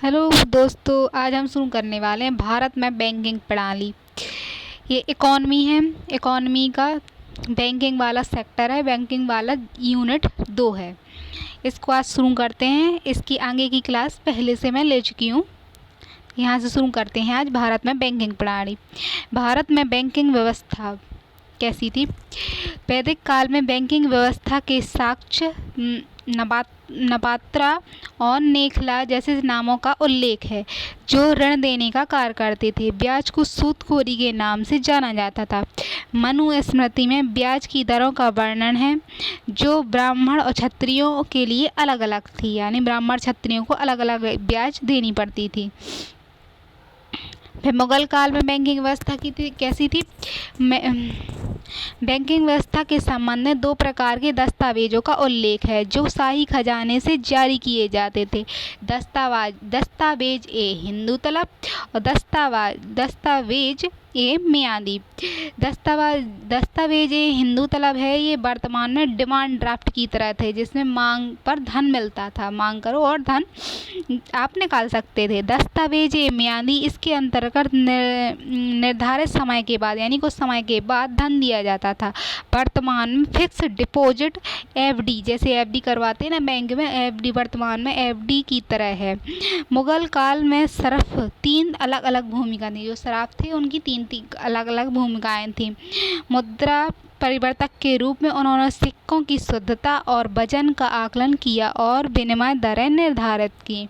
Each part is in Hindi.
हेलो दोस्तों, आज हम शुरू करने वाले हैं भारत में बैंकिंग प्रणाली। ये इकॉनमी है। इकॉनमी का बैंकिंग वाला सेक्टर है। बैंकिंग वाला यूनिट 2 है। इसको आज शुरू करते हैं। इसकी आगे की क्लास पहले से मैं ले चुकी हूँ। यहाँ से शुरू करते हैं आज भारत में बैंकिंग प्रणाली। भारत में बैंकिंग व्यवस्था कैसी थी? वैदिक काल में बैंकिंग व्यवस्था के साक्ष्य नबात्रा और नेखला जैसे नामों का उल्लेख है, जो ऋण देने का कार्य करते थे। ब्याज को सूदखोरी के नाम से जाना जाता था। मनुस्मृति में ब्याज की दरों का वर्णन है, जो ब्राह्मण और क्षत्रियों के लिए अलग अलग थी। यानी ब्राह्मण क्षत्रियों को अलग अलग ब्याज देनी पड़ती थी। फिर मुगल काल में बैंकिंग व्यवस्था कैसी थी? बैंकिंग व्यवस्था के संबंध में 2 प्रकार के दस्तावेजों का उल्लेख है, जो शाही खजाने से जारी किए जाते थे। दस्तावेज ए हिंदू तलब और दस्तावेज ए मियादी। दस्तावेज ए हिंदू तलब है। ये वर्तमान में डिमांड ड्राफ्ट की तरह थे, जिसमें मांग पर धन मिलता था। मांग करो और धन आप निकाल सकते थे। दस्तावेज ए मियादी, इसके अंतर्गत निर्धारित समय के बाद यानी कुछ समय के बाद धन दिया जाता था। वर्तमान में फिक्स डिपॉजिट एफडी, जैसे एफडी करवाते हैं ना बैंक में, एफडी वर्तमान में एफडी की तरह है। मुगल काल में सराफ 3 अलग अलग भूमिका थी। जो सराफ थे उनकी 3 अलग अलग भूमिकाएं थी। मुद्रा परिवर्तक के रूप में उन्होंने सिक्कों की शुद्धता और वजन का आकलन किया और विनिमय दरें निर्धारित की।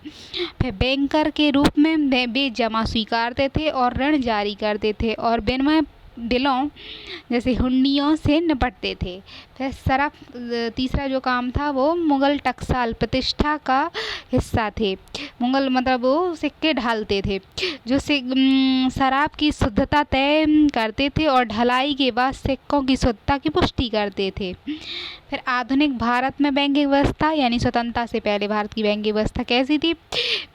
फिर बैंकर के रूप में वे जमा स्वीकारते थे और ऋण जारी करते थे और विनिमय बिलों जैसे हुंडियों से निपटते थे। फिर सराफ तीसरा जो काम था वो मुगल टकसाल प्रतिष्ठा का हिस्सा थे। मुगल मतलब वो सिक्के ढालते थे, जो शराब की शुद्धता तय करते थे और ढलाई के बाद सिक्कों की शुद्धता की पुष्टि करते थे। फिर आधुनिक भारत में बैंकिंग व्यवस्था यानी स्वतंत्रता से पहले भारत की बैंकिंग व्यवस्था कैसी थी?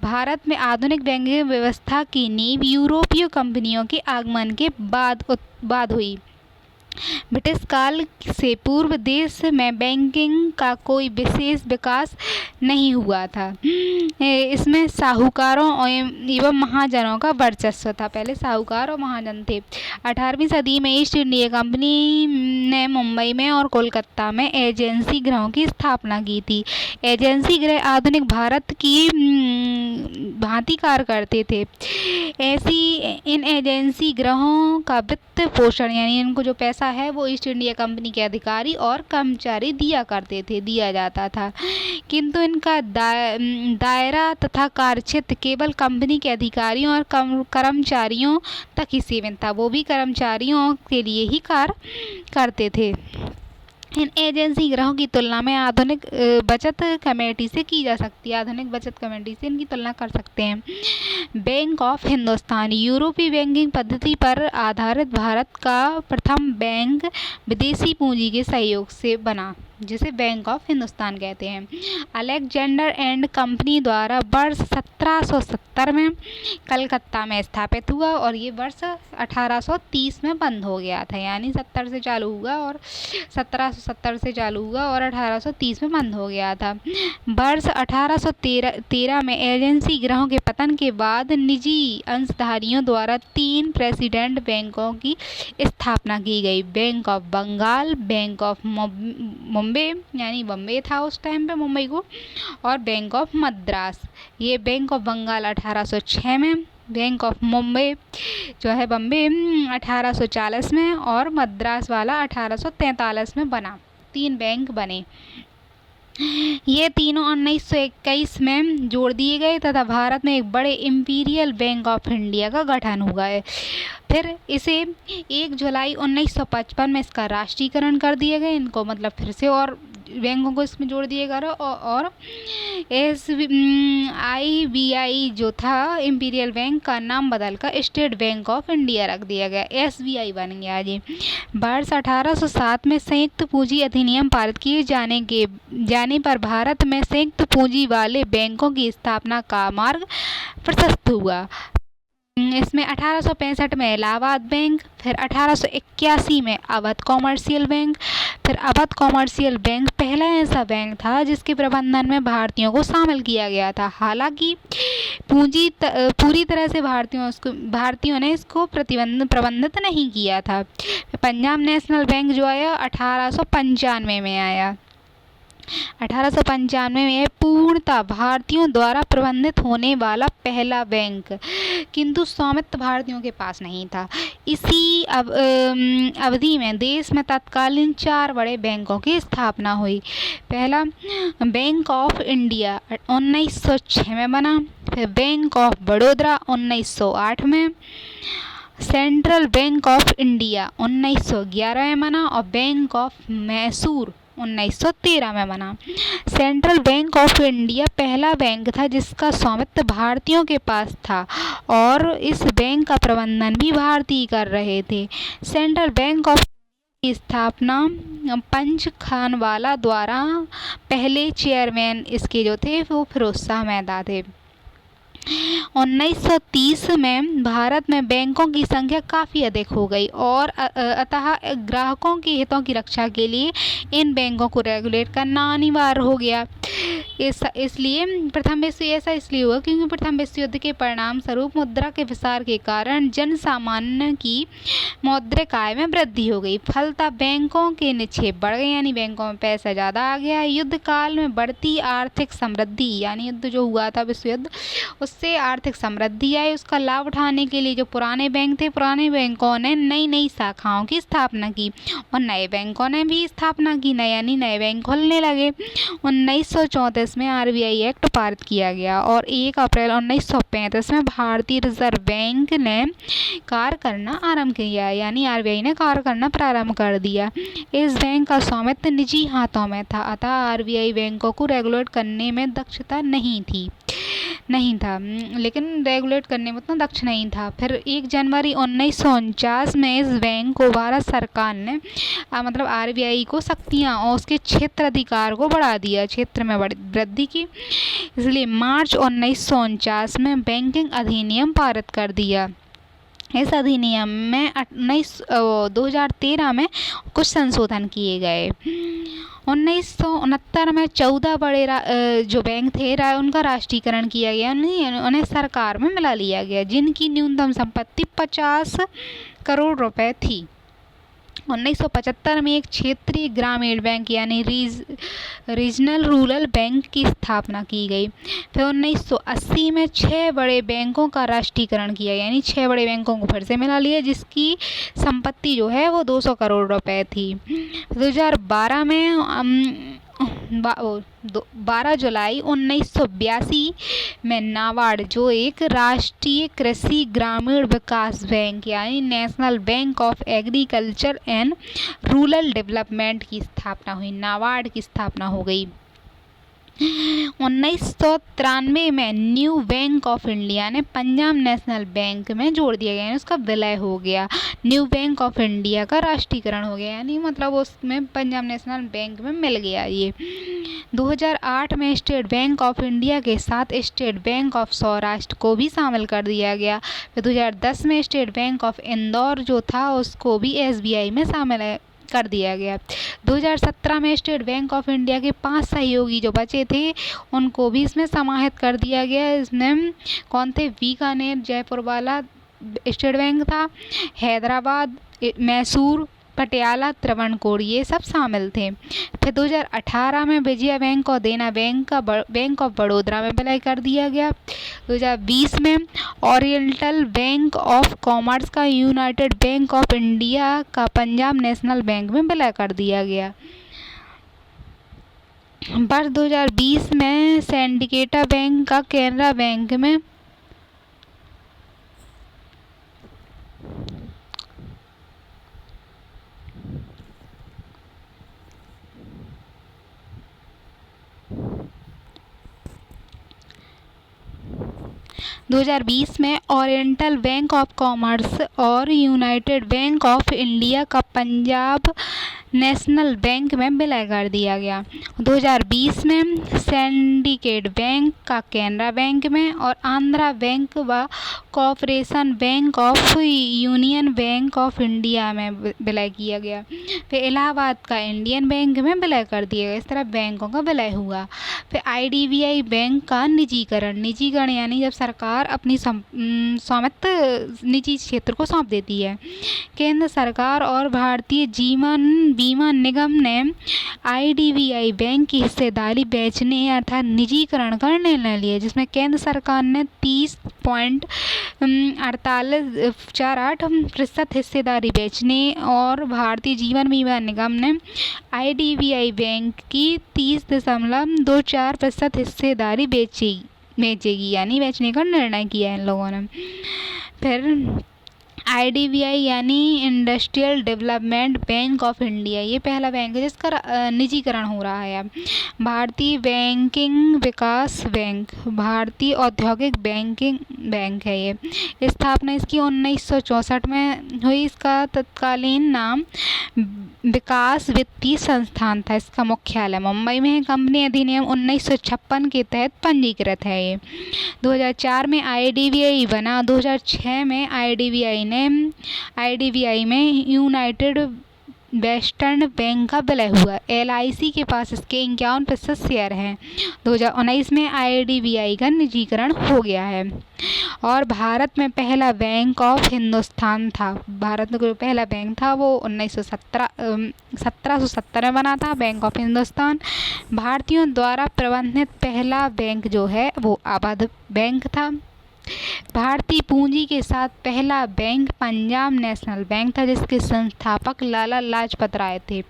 भारत में आधुनिक बैंकिंग व्यवस्था की नींव यूरोपीय कंपनियों के आगमन के बाद हुई। ब्रिटिश काल से पूर्व देश में बैंकिंग का कोई विशेष विकास नहीं हुआ था। इसमें साहूकारों एवं महाजनों का वर्चस्व था। पहले साहूकार और महाजन थे। 18वीं सदी में ईस्ट इंडिया कंपनी ने मुंबई में और कोलकाता में एजेंसी गृहों की स्थापना की थी। एजेंसी गृह आधुनिक भारत की भांति कार्य करते थे। इन एजेंसी गृहों का वित्त पोषण यानी इनको जो पैसा है वो ईस्ट इंडिया कंपनी के अधिकारी और कर्मचारी दिया जाता था, किंतु इनका दायरा तथा कार्यक्षेत्र केवल कंपनी के अधिकारियों और कर्मचारियों तक ही सीमित था। वो भी कर्मचारियों के लिए ही कार्य करते थे। इन एजेंसी गृहों की तुलना में आधुनिक बचत कमेटी से की जा सकती है। आधुनिक बचत कमेटी से इनकी तुलना कर सकते हैं। बैंक ऑफ हिंदुस्तान यूरोपीय बैंकिंग पद्धति पर आधारित भारत का प्रथम बैंक विदेशी पूंजी के सहयोग से बना, जिसे बैंक ऑफ हिंदुस्तान कहते हैं। अलेक्जेंडर एंड कंपनी द्वारा वर्ष 1770 में कलकत्ता में स्थापित हुआ और ये वर्ष 1830 में बंद हो गया था। यानी 1770 से चालू हुआ और 1830 में बंद हो गया था। वर्ष 1813 में एजेंसी गृहों के पतन के बाद निजी अंशधारियों द्वारा 3 प्रेसिडेंट बैंकों की स्थापना की गई। Bank of Bengal, bank of Mumbai यानी बम्बई था उस टाइम पे मुंबई को, और बैंक ऑफ मद्रास। ये बैंक ऑफ बंगाल 1806 में, बैंक ऑफ मुंबई जो है बम्बई 1840 में और मद्रास वाला 1843 में बना। 3 बैंक बने। ये तीनों 1921 में जोड़ दिए गए तथा भारत में एक बड़े इंपीरियल बैंक ऑफ इंडिया का गठन हुआ है। फिर इसे 1 जुलाई 1955 में इसका राष्ट्रीयकरण कर दिया गया। इनको मतलब फिर से और बैंकों को इसमें जोड़ दिया गया और SBI जो था इंपीरियल बैंक का नाम बदलकर स्टेट बैंक ऑफ इंडिया रख दिया गया। SBI बन गया जी। वर्ष 1807 में संयुक्त पूंजी अधिनियम पारित किए जाने पर भारत में संयुक्त पूंजी वाले बैंकों की स्थापना का मार्ग प्रशस्त हुआ। इसमें 1865 में इलाहाबाद बैंक, फिर 1881 में अवध कॉमर्शियल बैंक, फिर अवध कॉमर्शियल बैंक पहला ऐसा बैंक था जिसके प्रबंधन में भारतीयों को शामिल किया गया था। हालांकि पूरी तरह से भारतीयों ने इसको प्रबंधित नहीं किया था। पंजाब नेशनल बैंक जो आया 1895 में आया। 1895 में पूर्णतः भारतीयों द्वारा प्रबंधित होने वाला पहला बैंक, किंतु स्वामित्व भारतीयों के पास नहीं था। इसी अवधि में देश में तत्कालीन 4 बड़े बैंकों की स्थापना हुई। पहला बैंक ऑफ इंडिया 1906 में बना, फिर बैंक ऑफ बड़ौदा 1908 में, सेंट्रल बैंक ऑफ इंडिया 1911 में बना और बैंक ऑफ मैसूर 1913 में बना। सेंट्रल बैंक ऑफ इंडिया पहला बैंक था जिसका स्वामित्व भारतीयों के पास था और इस बैंक का प्रबंधन भी भारतीय कर रहे थे। सेंट्रल बैंक ऑफ की स्थापना पंच खानवाला द्वारा, पहले चेयरमैन इसके जो थे वो फिरोज शाह मेहता थे। 1930 में भारत में बैंकों की संख्या काफ़ी अधिक हो गई और अतः ग्राहकों के हितों की रक्षा के लिए इन बैंकों को रेगुलेट करना अनिवार्य हो गया। इसलिए प्रथम विश्व ऐसा इसलिए हुआ क्योंकि प्रथम विश्व युद्ध के परिणाम स्वरूप मुद्रा के विस्तार के कारण जन सामान्य की मौद्रिक आय में वृद्धि हो गई। फलतः बैंकों के निक्षेप बढ़ गए, यानी बैंकों में पैसा ज़्यादा आ गया। युद्ध काल में बढ़ती आर्थिक समृद्धि, यानी युद्ध जो हुआ था विश्व युद्ध, उससे आर्थिक समृद्धि आई। उसका लाभ उठाने के लिए जो पुराने बैंक थे, पुराने बैंकों ने नई नई शाखाओं की स्थापना की और नए बैंकों ने भी स्थापना की, यानी नए बैंक खुलने लगे। 1934 में आरबीआई एक्ट पारित किया गया और 1 अप्रैल 1935 में भारतीय रिजर्व बैंक ने कार्य करना आरंभ किया, यानी आरबीआई ने कार्य करना प्रारंभ कर दिया। इस बैंक का स्वामित्व निजी हाथों में था, अतः आरबीआई बैंकों को रेगुलेट करने में दक्षता नहीं था, लेकिन रेगुलेट करने में उतना दक्ष नहीं था। फिर 1 जनवरी 1949 में इस बैंक को भारत सरकार ने मतलब आरबीआई को शक्तियाँ और उसके क्षेत्र अधिकार को बढ़ा दिया, क्षेत्र में वृद्धि की। इसलिए मार्च 1949 में बैंकिंग अधिनियम पारित कर दिया। इस अधिनियम में 2013 में कुछ संशोधन किए गए। 1969 में 14 बड़े जो बैंक थे उनका राष्ट्रीयकरण किया गया, उन्हें सरकार में मिला लिया गया, जिनकी न्यूनतम संपत्ति 50 करोड़ रुपए थी। 1975 में एक क्षेत्रीय ग्रामीण बैंक यानी रीजनल रूरल बैंक की स्थापना की गई। फिर 1980 में 6 बड़े बैंकों का राष्ट्रीयकरण किया, यानी 6 बड़े बैंकों को फिर से मिला लिया, जिसकी संपत्ति जो है वो 200 करोड़ रुपए थी। 2012 में 12 जुलाई 1982 में नाबार्ड जो एक राष्ट्रीय कृषि ग्रामीण विकास बैंक यानी national bank of agriculture and rural development की स्थापना हुई, नाबार्ड की स्थापना हो गई। 1993 में न्यू बैंक ऑफ इंडिया ने पंजाब नेशनल बैंक में जोड़ दिया गया, यानी उसका विलय हो गया। न्यू बैंक ऑफ इंडिया का राष्ट्रीयकरण हो गया, यानी मतलब उसमें पंजाब नेशनल बैंक में मिल गया ये। 2008 में स्टेट बैंक ऑफ इंडिया के साथ स्टेट बैंक ऑफ सौराष्ट्र को भी शामिल कर दिया गया। फिर 2010 में स्टेट बैंक ऑफ इंदौर जो था उसको भी एसबीआई में शामिल कर दिया गया। 2017 में स्टेट बैंक ऑफ इंडिया के 5 सहयोगी जो बचे थे उनको भी इसमें समाहित कर दिया गया। इसमें कौन थे? बीकानेर, जयपुर वाला स्टेट बैंक था, हैदराबाद, मैसूर, पटियाला, त्रावणकोर, ये सब शामिल थे। फिर 2018 में विजया बैंक और देना बैंक ऑफ बड़ौदा में विलय कर दिया गया। 2020 में ओरिएंटल बैंक ऑफ कॉमर्स का यूनाइटेड बैंक ऑफ इंडिया का पंजाब नेशनल बैंक में विलय कर दिया गया। वर्ष 2020 में सिंडिकेट बैंक का कैनरा बैंक में ओरिएंटल बैंक ऑफ कॉमर्स और यूनाइटेड बैंक ऑफ इंडिया का पंजाब नेशनल बैंक में विलय कर दिया गया। 2020 में सिंडिकेट बैंक का केनरा बैंक में और आंध्रा बैंक व corporation bank of union bank of India में विलय किया गया। फिर इलाहाबाद का इंडियन बैंक में विलय कर दिया गया। इस तरह बैंकों का विलय हुआ। फिर IDBI बैंक का निजीकरण यानी जब सरकार अपनी स्वामित्व निजी क्षेत्र को सौंप देती है। केंद्र सरकार और भारतीय जीवन बीमा निगम ने IDBI बैंक की हिस्सेदारी बेचने अर्थात निजीकरण का निर्णय लिया, जिसमें केंद्र सरकार ने 30.48% हिस्सेदारी बेचने और भारतीय जीवन बीमा निगम ने IDBI बैंक की 30.24% हिस्सेदारी बेचेगी यानी बेचने का निर्णय किया है इन लोगों ने। फिर IDBI यानी industrial development bank of India, ये पहला बैंक है जिसका निजीकरण हो रहा है। भारतीय बैंकिंग विकास बैंक, भारतीय औद्योगिक बैंकिंग बैंक है। ये स्थापना इसकी 1964 में हुई। इसका तत्कालीन नाम विकास वित्तीय संस्थान था। इसका मुख्यालय मुंबई में है। कंपनी अधिनियम 1956 के तहत पंजीकृत है। ये 2004 में IDBI बना। 2006 में IDBI में यूनाइटेड वेस्टर्न बैंक का विलय हुआ। LIC के पास इसके 51% शेयर हैं। 2019 में IDBI का निजीकरण हो गया है। और भारत में पहला बैंक ऑफ हिंदुस्तान था। भारत में जो पहला बैंक था वो 1770 में बना था, बैंक ऑफ हिंदुस्तान। भारतीयों द्वारा प्रबंधित पहला बैंक जो है वो अवध बैंक था। भारतीय पूंजी के साथ पहला बैंक पंजाब नेशनल बैंक था, जिसके संस्थापक लाला लाजपत राय थे।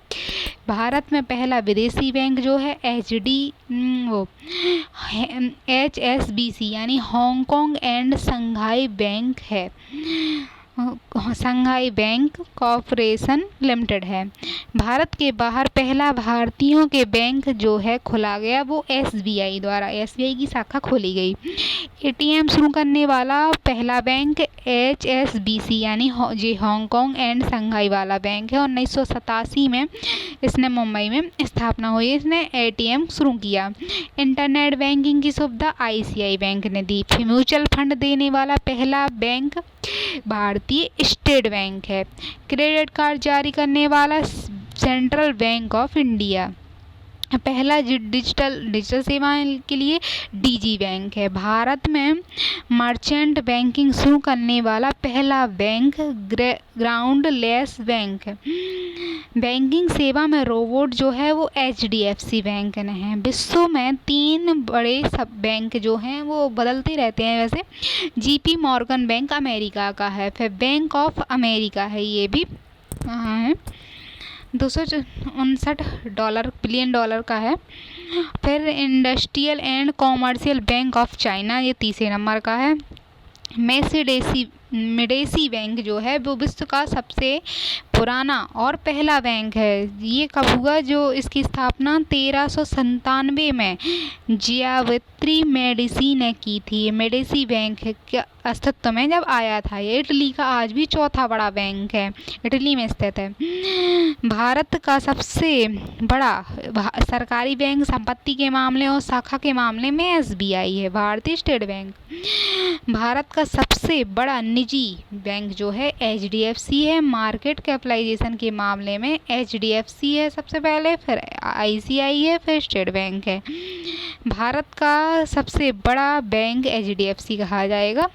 भारत में पहला विदेशी बैंक जो है HSBC यानी हांगकांग एंड शंघाई बैंक है। शंघाई बैंक कॉर्पोरेशन लिमिटेड है। भारत के बाहर पहला भारतीयों के बैंक जो है खोला गया वो SBI द्वारा, SBI की शाखा खोली गई। ATM शुरू करने वाला पहला बैंक HSBC यानी हांगकांग एंड शंघाई वाला बैंक है। 1987 में इसने मुंबई में स्थापना हुई। इसने ATM शुरू किया। इंटरनेट बैंकिंग की सुविधा ICICI बैंक ने दी। म्यूचुअल फंड देने वाला पहला बैंक भारतीय स्टेट बैंक है। क्रेडिट कार्ड जारी करने वाला सेंट्रल बैंक ऑफ इंडिया। पहला डिजिटल सेवाएं के लिए DG बैंक है। भारत में मर्चेंट बैंकिंग शुरू करने वाला पहला बैंक ग्राउंडलेस बैंक है। बैंकिंग सेवा में रोबोट जो है वो HDFC बैंक ने है। विश्व में 3 बड़े सब बैंक जो हैं वो बदलते रहते हैं। वैसे JP मॉर्गन बैंक अमेरिका का है। फिर बैंक ऑफ अमेरिका है, ये भी कहाँ है, $259 बिलियन का है। फिर industrial and commercial bank of China, ये तीसरे नंबर का है। मेडेसी बैंक जो है वो विश्व का सबसे पुराना और पहला बैंक है। ये कब हुआ? जो इसकी स्थापना 1397 में जियावेत्री मेडिसी ने की थी। मेडिसी बैंक के अस्तित्व में जब आया था। ये इटली का आज भी चौथा बड़ा बैंक है, इटली में स्थित है। भारत का सबसे बड़ा सरकारी बैंक संपत्ति के मामले और शाखा के मामले में SBI है, भारतीय स्टेट बैंक। भारत का सबसे बड़ा निजी बैंक जो है HDFC है। मार्केट कैपिटलाइजेशन के मामले में HDFC है सबसे पहले, फिर ICICI है, फिर स्टेट बैंक है। भारत का सबसे बड़ा बैंक HDFC कहा जाएगा।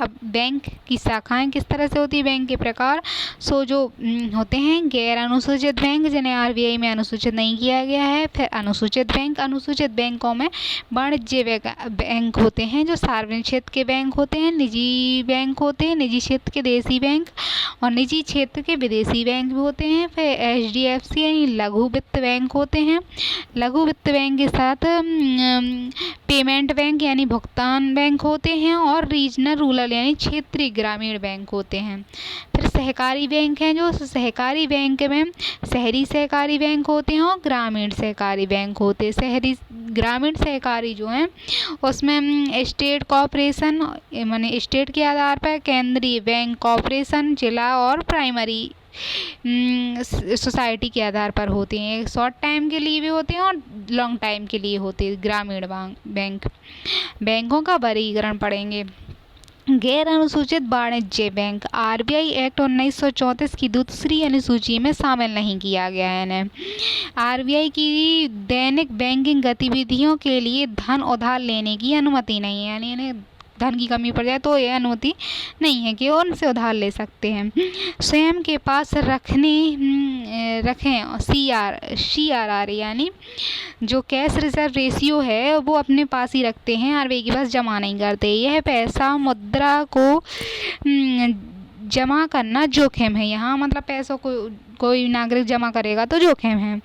अब बैंक की शाखाएं किस तरह से होती है, बैंक के प्रकार। जो होते हैं गैर अनुसूचित बैंक, जिन्हें RBI में अनुसूचित नहीं किया गया है। फिर अनुसूचित बैंकों में वाणिज्य बैंक होते हैं, जो सार्वजनिक क्षेत्र के बैंक होते हैं। निजी बैंक होते हैं, निजी क्षेत्र के देसी बैंक, और निजी क्षेत्र के विदेशी बैंक भी होते हैं। फिर HDFC यानी लघु वित्त बैंक होते हैं। लघु वित्त बैंक के साथ पेमेंट बैंक यानी भुगतान बैंक होते हैं, और रीजनल रूरल यानी क्षेत्रीय ग्रामीण बैंक होते हैं। फिर सहकारी बैंक हैं, जो सहकारी बैंक में शहरी सहकारी बैंक होते हैं और ग्रामीण सहकारी बैंक होते हैं। ग्रामीण सहकारी जो हैं उसमें स्टेट कॉर्पोरेशन माने स्टेट के आधार पर, केंद्रीय बैंक कॉर्पोरेशन, जिला और प्राइमरी सोसाइटी के आधार पर होते हैं। शॉर्ट टाइम के लिए भी होते हैं और लॉन्ग टाइम के लिए होते हैं। ग्रामीण बैंक, बैंकों का वर्गीकरण पढ़ेंगे। गैर अनुसूचित वाणिज्य बैंक आरबीआई एक्ट 1934 की दूसरी अनुसूची में शामिल नहीं किया गया है इन्हें। आरबीआई की दैनिक बैंकिंग गतिविधियों के लिए धन उधार लेने की अनुमति नहीं है, यानी इन्हें धन की कमी पड़ जाए तो यह अनुमति नहीं है कि वो उनसे उधार ले सकते हैं। स्वयं के पास रखें CRR यानी जो कैश रिजर्व रेशियो है वो अपने पास ही रखते हैं, आरबीआई के पास जमा नहीं करते। यह पैसा मुद्रा को जमा करना जोखिम है। यहाँ मतलब पैसों को कोई नागरिक जमा करेगा तो जोखिम है।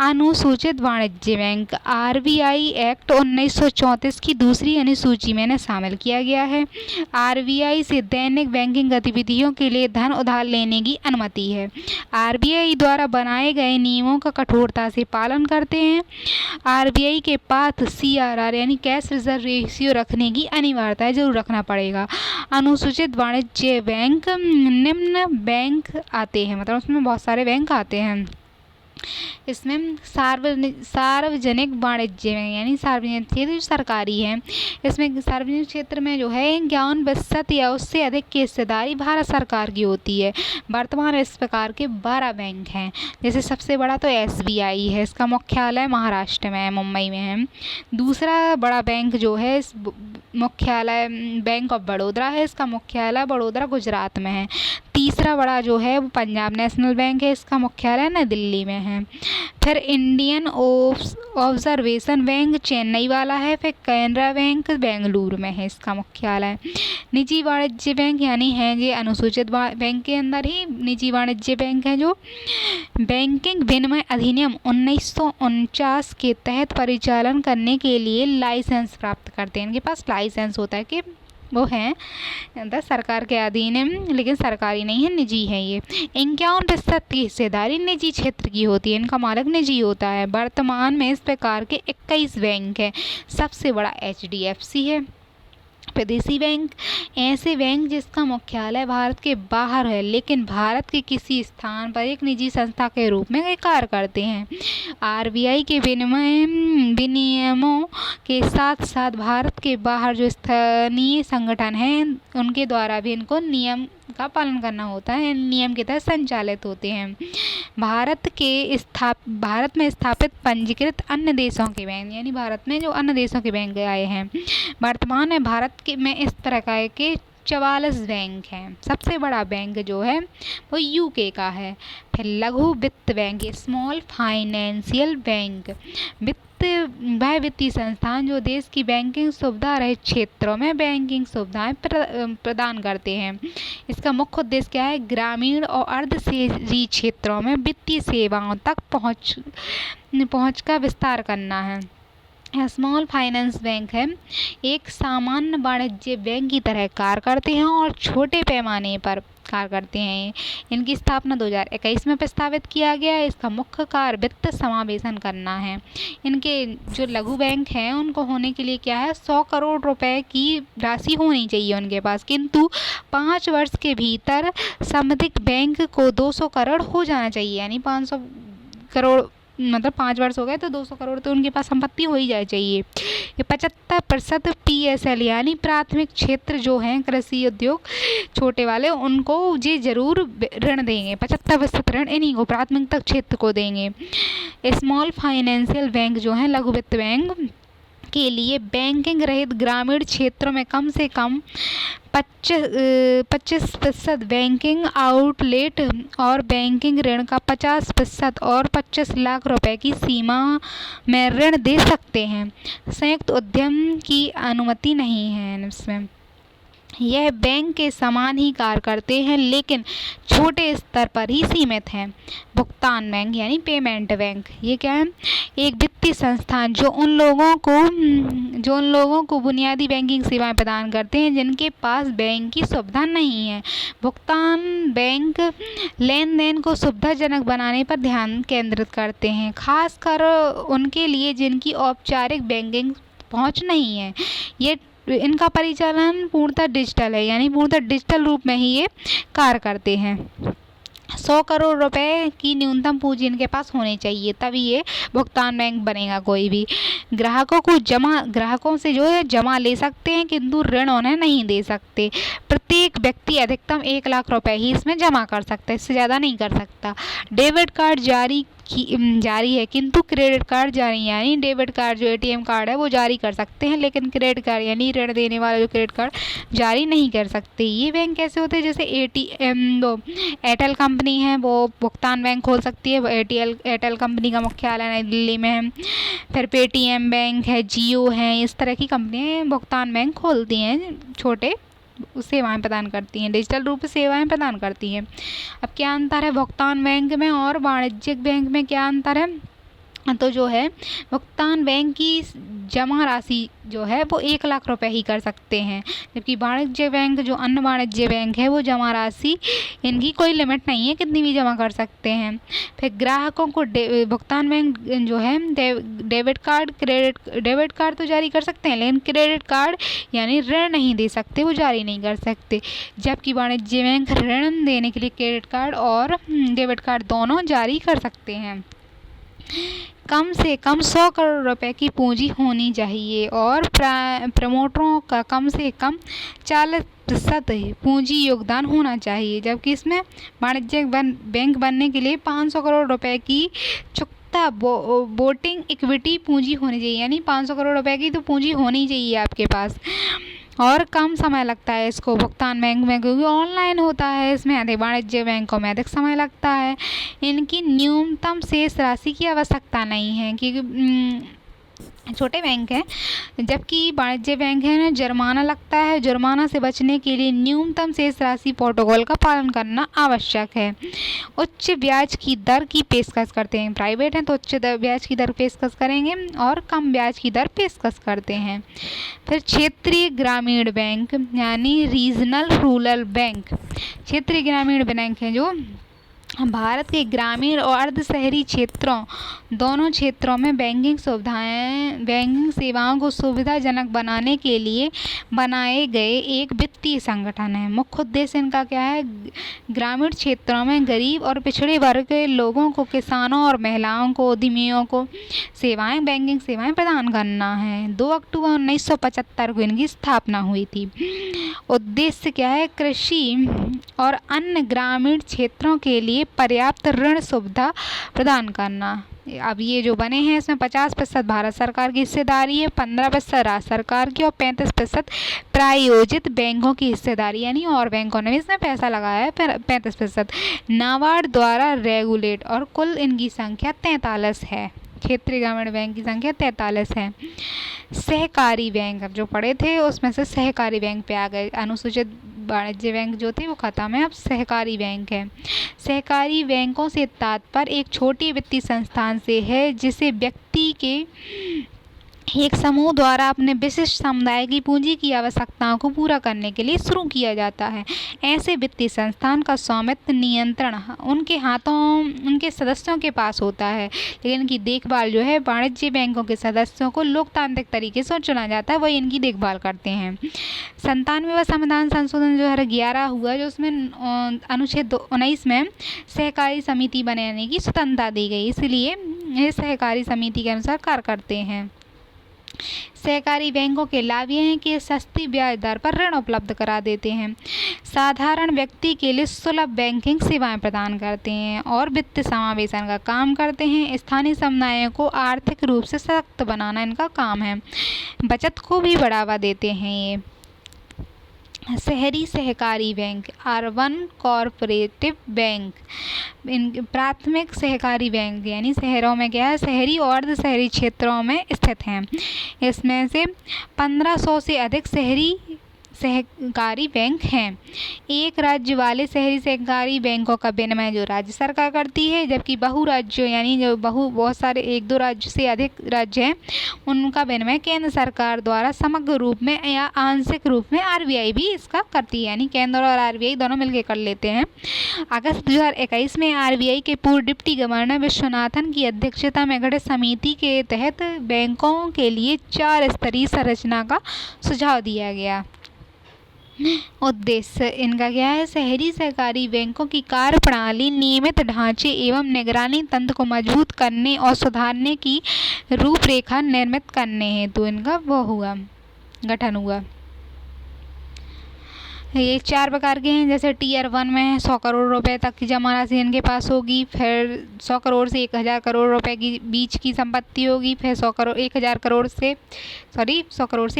अनुसूचित वाणिज्य बैंक आरबीआई एक्ट 1934 की दूसरी अनुसूची में शामिल किया गया है। आरबीआई से दैनिक बैंकिंग गतिविधियों के लिए धन उधार लेने की अनुमति है। आरबीआई द्वारा बनाए गए नियमों का कठोरता से पालन करते हैं। आरबीआई के पास CRR यानी कैश रिजर्व रेशियो रखने की अनिवार्यता है, जरूर रखना पड़ेगा। अनुसूचित वाणिज्य बैंक निम्न बैंक आते हैं, मतलब उसमें बहुत सारे बैंक आते हैं। इसमें सार्वजनिक वाणिज्य बैंक यानी सार्वजनिक क्षेत्र जो सरकारी है, इसमें सार्वजनिक क्षेत्र में जो है 51% या उससे अधिक की हिस्सेदारी भारत सरकार की होती है। वर्तमान इस प्रकार के 12 बैंक हैं। जैसे सबसे बड़ा तो SBI है, इसका मुख्यालय महाराष्ट्र में है, मुंबई में है। दूसरा बड़ा बैंक जो है इस मुख्यालय बैंक ऑफ बड़ौदा है, इसका मुख्यालय बड़ौदा गुजरात में है। तीसरा बड़ा जो है वो पंजाब नेशनल बैंक है, इसका मुख्यालय नई दिल्ली में है। फिर इंडियन ऑब्जर्वेशन बैंक चेन्नई वाला है। फिर कैनरा बैंक बेंगलुरु में है, इसका मुख्यालय। निजी वाणिज्य बैंक यानी है ये अनुसूचित बैंक के अंदर ही निजी वाणिज्य बैंक है, जो बैंकिंग विनिमय अधिनियम 1949 के तहत परिचालन करने के लिए लाइसेंस प्राप्त करते हैं। इनके पास लाइसेंस होता है कि वो हैं सरकार के अधीन है, लेकिन सरकारी नहीं है, निजी है ये। 51% की हिस्सेदारी निजी क्षेत्र की होती है, इनका मालिक निजी होता है। वर्तमान में इस प्रकार के 21 बैंक है। सबसे बड़ा HDFC है। विदेशी बैंक ऐसे बैंक जिसका मुख्यालय भारत के बाहर है लेकिन भारत के किसी स्थान पर एक निजी संस्था के रूप में कार्य करते हैं। आरबीआई के विनियमों के साथ साथ भारत के बाहर जो स्थानीय संगठन हैं उनके द्वारा भी इनको नियम का पालन करना होता है, नियम के तहत संचालित होते हैं। भारत में स्थापित पंजीकृत अन्य देशों के बैंक यानी भारत में जो अन्य देशों के बैंक आए हैं। वर्तमान में भारत में इस तरह के 44 बैंक हैं। सबसे बड़ा बैंक जो है वो UK का है। फिर लघु वित्त बैंक स्मॉल फाइनेंशियल बैंक वह वित्तीय संस्थान जो देश की बैंकिंग सुविधा रहित क्षेत्रों में बैंकिंग सुविधाएं प्रदान करते हैं। इसका मुख्य उद्देश्य क्या है? ग्रामीण और अर्ध शहरी क्षेत्रों में वित्तीय सेवाओं तक पहुंच का विस्तार करना है। स्मॉल फाइनेंस बैंक है एक सामान्य वाणिज्य बैंक की तरह कार्य करते हैं और छोटे पैमाने पर कार्य करते हैं। इनकी स्थापना 2021 में प्रस्तावित किया गया है। इसका मुख्य कार्य वित्त समावेशन करना है। इनके जो लघु बैंक हैं उनको होने के लिए क्या है, 100 करोड़ रुपए की राशि होनी चाहिए उनके पास, किंतु 5 वर्ष के भीतर संबंधित बैंक को 200 करोड़ हो जाना चाहिए। यानी 500 करोड़ मतलब 5 वर्ष हो गए तो 200 करोड़ तो उनके पास संपत्ति हो ही जाए चाहिए। ये 75% PSL यानी प्राथमिक क्षेत्र जो हैं कृषि उद्योग छोटे वाले उनको ये जरूर ऋण देंगे। 75% ऋण इन्हीं को प्राथमिकता क्षेत्र को देंगे। स्मॉल फाइनेंशियल बैंक जो हैं लघु वित्त बैंक के लिए बैंकिंग रहित ग्रामीण क्षेत्रों में कम से कम 25% बैंकिंग आउटलेट और बैंकिंग ऋण का 50% और 25 लाख रुपए की सीमा में ऋण दे सकते हैं। संयुक्त उद्यम की अनुमति नहीं है इसमें। यह बैंक के समान ही कार्य करते हैं लेकिन छोटे स्तर पर ही सीमित हैं। भुगतान बैंक यानी पेमेंट बैंक ये क्या है, एक वित्तीय संस्थान जो उन लोगों को बुनियादी बैंकिंग सेवाएं प्रदान करते हैं जिनके पास बैंक की सुविधा नहीं है। भुगतान बैंक लेन देन को सुविधाजनक बनाने पर ध्यान केंद्रित करते हैं, खासकर उनके लिए जिनकी औपचारिक बैंकिंग पहुंच नहीं है। ये इनका परिचालन पूर्णतः डिजिटल है, यानी पूर्णतः डिजिटल रूप में ही ये कार्य करते हैं। 100 करोड़ रुपए की न्यूनतम पूंजी इनके पास होनी चाहिए, तभी ये भुगतान बैंक बनेगा। कोई भी ग्राहकों से जो है जमा ले सकते हैं, किंतु ऋण उन्हें नहीं दे सकते। प्रत्येक व्यक्ति अधिकतम 1 लाख रुपए ही इसमें जमा कर सकता है, इससे ज़्यादा नहीं कर सकता। डेबिट कार्ड जारी है, किंतु क्रेडिट कार्ड जारी, यानी डेबिट कार्ड जो ATM कार्ड है वो जारी कर सकते हैं, लेकिन क्रेडिट कार्ड यानी ऋण देने वाला जो क्रेडिट कार्ड जारी नहीं कर सकते। ये बैंक कैसे होते हैं, जैसे एयरटेल कंपनी है वो भुगतान बैंक खोल सकती है, एयरटेल कंपनी का मुख्यालय नई दिल्ली में है। फिर पेटीएम बैंक है, जियो है, इस तरह की कंपनियां भुगतान बैंक खोलती हैं, छोटे सेवाएं प्रदान करती हैं, डिजिटल रूप से सेवाएं प्रदान करती हैं। अब क्या अंतर है भुगतान बैंक में और वाणिज्यिक बैंक में, क्या अंतर है? तो जो है भुगतान बैंक की जमा राशि जो है वो 1 लाख रुपए ही कर सकते हैं, जबकि वाणिज्य बैंक जो अन्य वाणिज्य बैंक है वो जमा राशि इनकी कोई लिमिट नहीं है, कितनी भी जमा कर सकते हैं। फिर ग्राहकों को भुगतान बैंक जो है डेबिट कार्ड तो जारी कर सकते हैं, लेकिन क्रेडिट कार्ड यानी ऋण नहीं दे सकते, वो जारी नहीं कर सकते। जबकि वाणिज्य बैंक ऋण देने के लिए क्रेडिट कार्ड और डेबिट कार्ड दोनों जारी कर सकते हैं। कम से कम 100 करोड़ रुपए की पूंजी होनी चाहिए और प्रमोटरों का कम से कम 40% पूंजी योगदान होना चाहिए, जबकि इसमें वाणिज्यिक बैंक बनने के लिए 500 करोड़ रुपए की चुकता वोटिंग इक्विटी पूंजी होनी चाहिए, यानी 500 करोड़ रुपए की तो पूंजी होनी चाहिए आपके पास। और कम समय लगता है इसको भुगतान बैंक में, क्योंकि ऑनलाइन होता है, इसमें अधिक वाणिज्य बैंकों में अधिक समय लगता है। इनकी न्यूनतम शेष राशि की आवश्यकता नहीं है, क्योंकि छोटे बैंक हैं, जबकि वाणिज्य बैंक है ना जुर्माना लगता है। जुर्माना से बचने के लिए न्यूनतम शेष राशि प्रोटोकॉल का पालन करना आवश्यक है। उच्च ब्याज की दर की पेशकश करते हैं, प्राइवेट हैं तो उच्च ब्याज की दर पेशकश करेंगे और कम ब्याज की दर पेशकश करते हैं। फिर क्षेत्रीय ग्रामीण बैंक यानी रीजनल रूरल बैंक, क्षेत्रीय ग्रामीण बैंक है जो भारत के ग्रामीण और अर्ध शहरी क्षेत्रों दोनों क्षेत्रों में बैंकिंग सेवाओं को सुविधाजनक बनाने के लिए बनाए गए एक वित्तीय संगठन है। मुख्य उद्देश्य इनका क्या है? ग्रामीण क्षेत्रों में गरीब और पिछड़े वर्ग के लोगों को, किसानों और महिलाओं को, उद्यमियों को बैंकिंग सेवाएं प्रदान करना है। 2 अक्टूबर 1975 को इनकी स्थापना हुई थी। उद्देश्य क्या है? कृषि और अन्य ग्रामीण क्षेत्रों के लिए पर्याप्त ऋण सुविधा प्रदान करना। अब ये जो बने हैं इसमें 50% भारत सरकार की हिस्सेदारी है, 15% राज्य सरकार की और 35% प्रायोजित बैंकों की हिस्सेदारी, यानी और बैंकों ने भी इसमें पैसा लगाया है। 35% नाबार्ड द्वारा रेगुलेट और कुल इनकी संख्या 43 है। क्षेत्रीय ग्रामीण बैंक की संख्या 43 है। सहकारी बैंक, अब जो पढ़े थे उसमें से सहकारी बैंक पे आ गए। अनुसूचित वाणिज्य बैंक जो थे वो खत्म है, अब सहकारी बैंक है। सहकारी बैंकों से तात्पर्य एक छोटी वित्तीय संस्थान से है जिसे व्यक्ति के एक समूह द्वारा अपने विशिष्ट समुदाय की पूंजी की आवश्यकताओं को पूरा करने के लिए शुरू किया जाता है। ऐसे वित्तीय संस्थान का स्वामित्व नियंत्रण उनके सदस्यों के पास होता है, लेकिन इनकी देखभाल जो है वाणिज्य बैंकों के सदस्यों को लोकतांत्रिक तरीके से चुना जाता है, वही इनकी देखभाल करते हैं। 97वां संविधान संशोधन 2011 हुआ, जो उसमें अनुच्छेद 19 में सहकारी समिति बनाने की स्वतंत्रता दी गई, इसलिए ये सहकारी समिति के अनुसार कार्य करते हैं। सहकारी बैंकों के लाभ ये हैं कि सस्ती ब्याज दर पर ऋण उपलब्ध करा देते हैं, साधारण व्यक्ति के लिए सुलभ बैंकिंग सेवाएं प्रदान करते हैं और वित्त समावेशन का काम करते हैं। स्थानीय समुदायों को आर्थिक रूप से सशक्त बनाना इनका काम है। बचत को भी बढ़ावा देते हैं ये। शहरी सहकारी बैंक, अर्बन कोऑपरेटिव बैंक, प्राथमिक सहकारी बैंक यानी शहरों में क्या है, शहरी और अर्ध शहरी क्षेत्रों में स्थित हैं। इसमें से 1500 से अधिक शहरी सहकारी बैंक हैं। एक राज्य वाले शहरी सहकारी बैंकों का विनियमन जो राज्य सरकार करती है, जबकि बहु राज्यों यानी जो बहुत सारे 1-2 राज्य से अधिक राज्य हैं उनका विनियमन केंद्र सरकार द्वारा समग्र रूप में या आंशिक रूप में RBI भी इसका करती है, यानी केंद्र और RBI दोनों मिलकर कर लेते हैं। अगस्त 2021 में RBI के पूर्व डिप्टी गवर्नर विश्वनाथन की अध्यक्षता में गठित समिति के तहत बैंकों के लिए 4 स्तरीय संरचना का सुझाव दिया गया। उद्देश्य इनका क्या है? शहरी सहकारी बैंकों की कार्यप्रणाली, नियमित ढांचे एवं निगरानी तंत्र को मजबूत करने और सुधारने की रूपरेखा निर्मित करने हेतु इनका वो हुआ, गठन हुआ। ये 4 प्रकार के हैं। जैसे टीयर 1 में 100 करोड़ रुपए तक की जमा राशि इनके पास होगी, फिर 100 करोड़ से 1000 करोड़ रुपए की बीच की संपत्ति होगी, फिर 100 करोड़ 1000 करोड़ से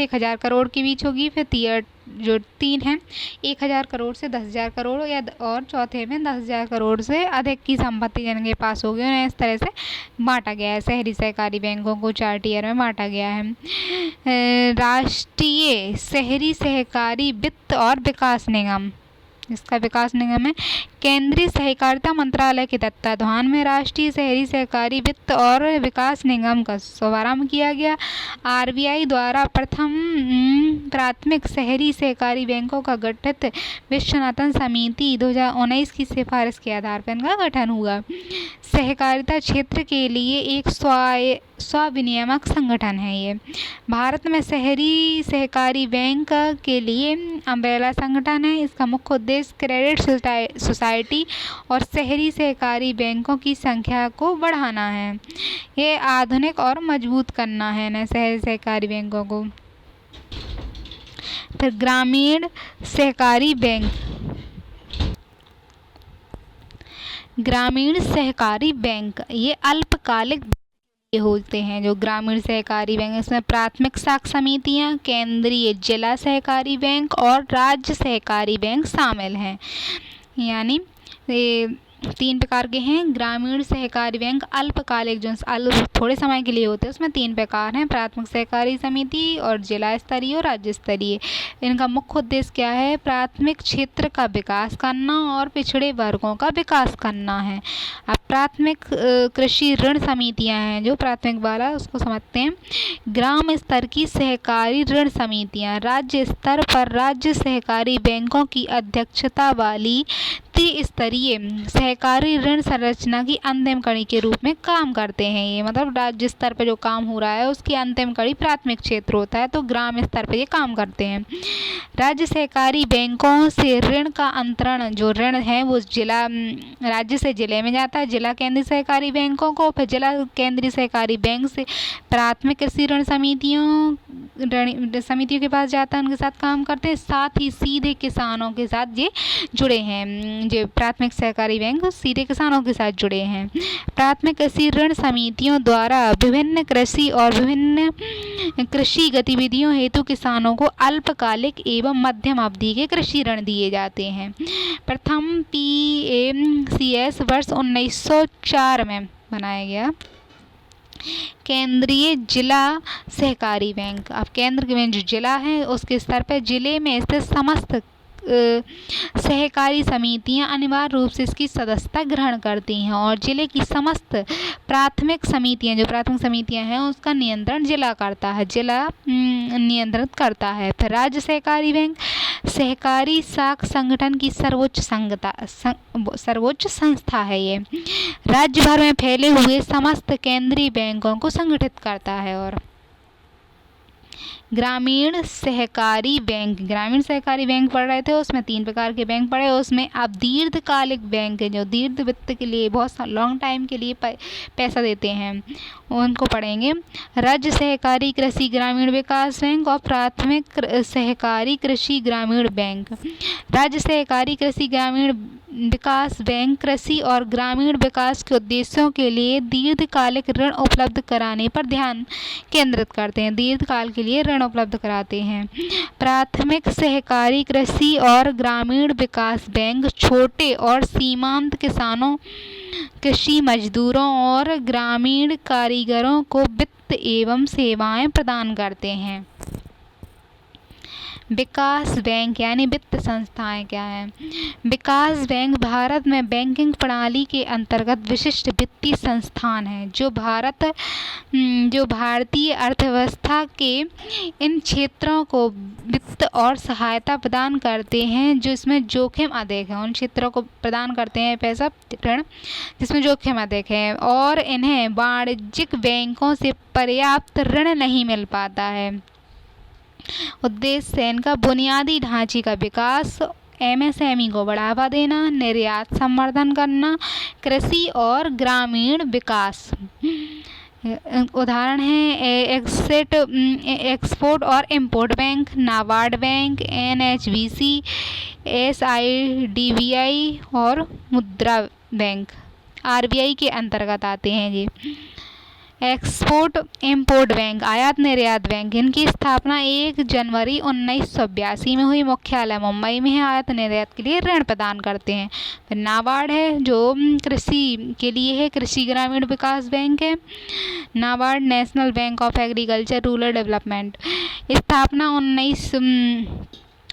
1000 करोड़ के बीच होगी, फिर टीयर जो 3 है 1000 करोड़ से 10,000 करोड़ या और चौथे में 10,000 करोड़ से अधिक की संपत्ति जिनके पास होगी। उन्हें इस तरह से बांटा गया है। शहरी सहकारी बैंकों को 4 टीयर में बांटा गया है। राष्ट्रीय शहरी सहकारी वित्त और विकास निगम, इसका विकास निगम है। केंद्रीय सहकारिता मंत्रालय के तत्वाधान में राष्ट्रीय शहरी सहकारी वित्त और विकास निगम का शुभारंभ किया गया। आरबीआई द्वारा प्रथम प्राथमिक शहरी सहकारी बैंकों का गठित विश्वनाथन समिति 2019 की सिफारिश के आधार पर इनका गठन हुआ। सहकारिता क्षेत्र के लिए एक स्वाविनियामक संगठन है। ये भारत में शहरी सहकारी बैंक के लिए अम्ब्रेला संगठन है। इसका मुख्य उद्देश्य क्रेडिट सोसाइटी और शहरी सहकारी बैंकों की संख्या को बढ़ाना है। ये आधुनिक और मजबूत करना है न शहरी सहकारी बैंकों को। फिर ग्रामीण सहकारी बैंक, ग्रामीण सहकारी बैंक ये अल्पकालिक होते हैं। जो ग्रामीण सहकारी बैंक, इसमें प्राथमिक शाखा समितियां, केंद्रीय जिला सहकारी बैंक और राज्य सहकारी बैंक शामिल हैं। यानी ये 3 प्रकार के हैं। ग्रामीण सहकारी बैंक अल्पकालिक जो थोड़े समय के लिए होते हैं, उसमें 3 प्रकार हैं, प्राथमिक सहकारी समिति और जिला स्तरीय और राज्य स्तरीय। इनका मुख्य उद्देश्य क्या है? प्राथमिक क्षेत्र का विकास करना और पिछड़े वर्गों का विकास करना है। अब प्राथमिक कृषि ऋण समितियां हैं, जो प्राथमिक वाला उसको समझते हैं। ग्राम स्तर की सहकारी ऋण समितियां, राज्य स्तर पर राज्य सहकारी बैंकों की अध्यक्षता वाली त्रिस्तरीय सहकारी ऋण संरचना की अंतिम कड़ी के रूप में काम करते हैं। ये मतलब राज्य स्तर पर जो काम हो रहा है उसकी अंतिम कड़ी प्राथमिक क्षेत्र होता है, तो ग्राम स्तर पर ये काम करते हैं। राज्य सहकारी बैंकों से ऋण का अंतरण, जो ऋण है वो जिला राज्य से जिले में जाता है, जिला केंद्रीय सहकारी बैंकों को, फिर जिला केंद्रीय सहकारी बैंक से प्राथमिक कृषि ऋण समितियों के पास जाता है, उनके साथ काम करते हैं। साथ ही सीधे किसानों के साथ ये जुड़े हैं। जो प्राथमिक सहकारी बैंक सीधे किसानों के साथ जुड़े हैं। प्राथमिक कृषि ऋण समितियों द्वारा विभिन्न कृषि और विभिन्न कृषि गतिविधियों हेतु किसानों को अल्पकालिक एवं मध्यम अवधि के कृषि ऋण दिए जाते हैं। प्रथम PMCS वर्ष 1904 में बनाया गया। केंद्रीय जिला सहकारी बैंक, अब केंद्र में जो जिला है उसके स्तर पर जिले में स्थित समस्त सहकारी समितियां अनिवार्य रूप से इसकी सदस्यता ग्रहण करती हैं और जिले की समस्त प्राथमिक समितियां, जो प्राथमिक समितियां हैं उसका नियंत्रण जिला करता है, जिला नियंत्रित करता है। फिर राज्य सहकारी बैंक सहकारी शाखा संगठन की सर्वोच्च संस्था है। ये राज्य भर में फैले हुए समस्त केंद्रीय बैंकों को संगठित करता है। और ग्रामीण सहकारी बैंक, ग्रामीण सहकारी बैंक पढ़ रहे थे, उसमें 3 प्रकार के बैंक पढ़े। उसमें अब दीर्घकालिक बैंक है, जो दीर्घ वित्त के लिए बहुत लॉन्ग टाइम के लिए पैसा देते हैं, उनको पढ़ेंगे। राज्य सहकारी कृषि ग्रामीण विकास बैंक और प्राथमिक सहकारी कृषि ग्रामीण बैंक। राज्य सहकारी कृषि ग्रामीण विकास बैंक कृषि और ग्रामीण विकास के उद्देश्यों के लिए दीर्घकालिक ऋण उपलब्ध कराने पर ध्यान केंद्रित करते हैं, दीर्घकाल के लिए ऋण उपलब्ध कराते हैं। प्राथमिक सहकारी कृषि और ग्रामीण विकास बैंक छोटे और सीमांत किसानों, कृषि मजदूरों और ग्रामीण कारीगरों को वित्त एवं सेवाएं प्रदान करते हैं। विकास बैंक यानी वित्त संस्थाएं क्या है? विकास बैंक भारत में बैंकिंग प्रणाली के अंतर्गत विशिष्ट वित्तीय संस्थान है, जो भारतीय अर्थव्यवस्था के इन क्षेत्रों को वित्त और सहायता प्रदान करते हैं जो इसमें जोखिम अधिक है। उन क्षेत्रों को प्रदान करते हैं पैसा ऋण जिसमें जोखिम अधिक है और इन्हें वाणिज्यिक बैंकों से पर्याप्त ऋण नहीं मिल पाता है। उद्देश्य है इनका बुनियादी ढांचे का विकास, एमएसएमई को बढ़ावा देना, निर्यात संवर्धन करना, कृषि और ग्रामीण विकास। उदाहरण है एक्सपोर्ट और इम्पोर्ट बैंक, नाबार्ड बैंक, एनएचबीसी, एसआईडीबीआई और मुद्रा बैंक आरबीआई के अंतर्गत आते हैं। जी एक्सपोर्ट इम्पोर्ट बैंक, आयात निर्यात बैंक, इनकी स्थापना 1 जनवरी 1982 में हुई। मुख्यालय मुंबई में है। आयात निर्यात के लिए ऋण प्रदान करते हैं। फिर नाबार्ड है जो कृषि के लिए है, कृषि ग्रामीण विकास बैंक है। NABARD national bank of agriculture rural development, स्थापना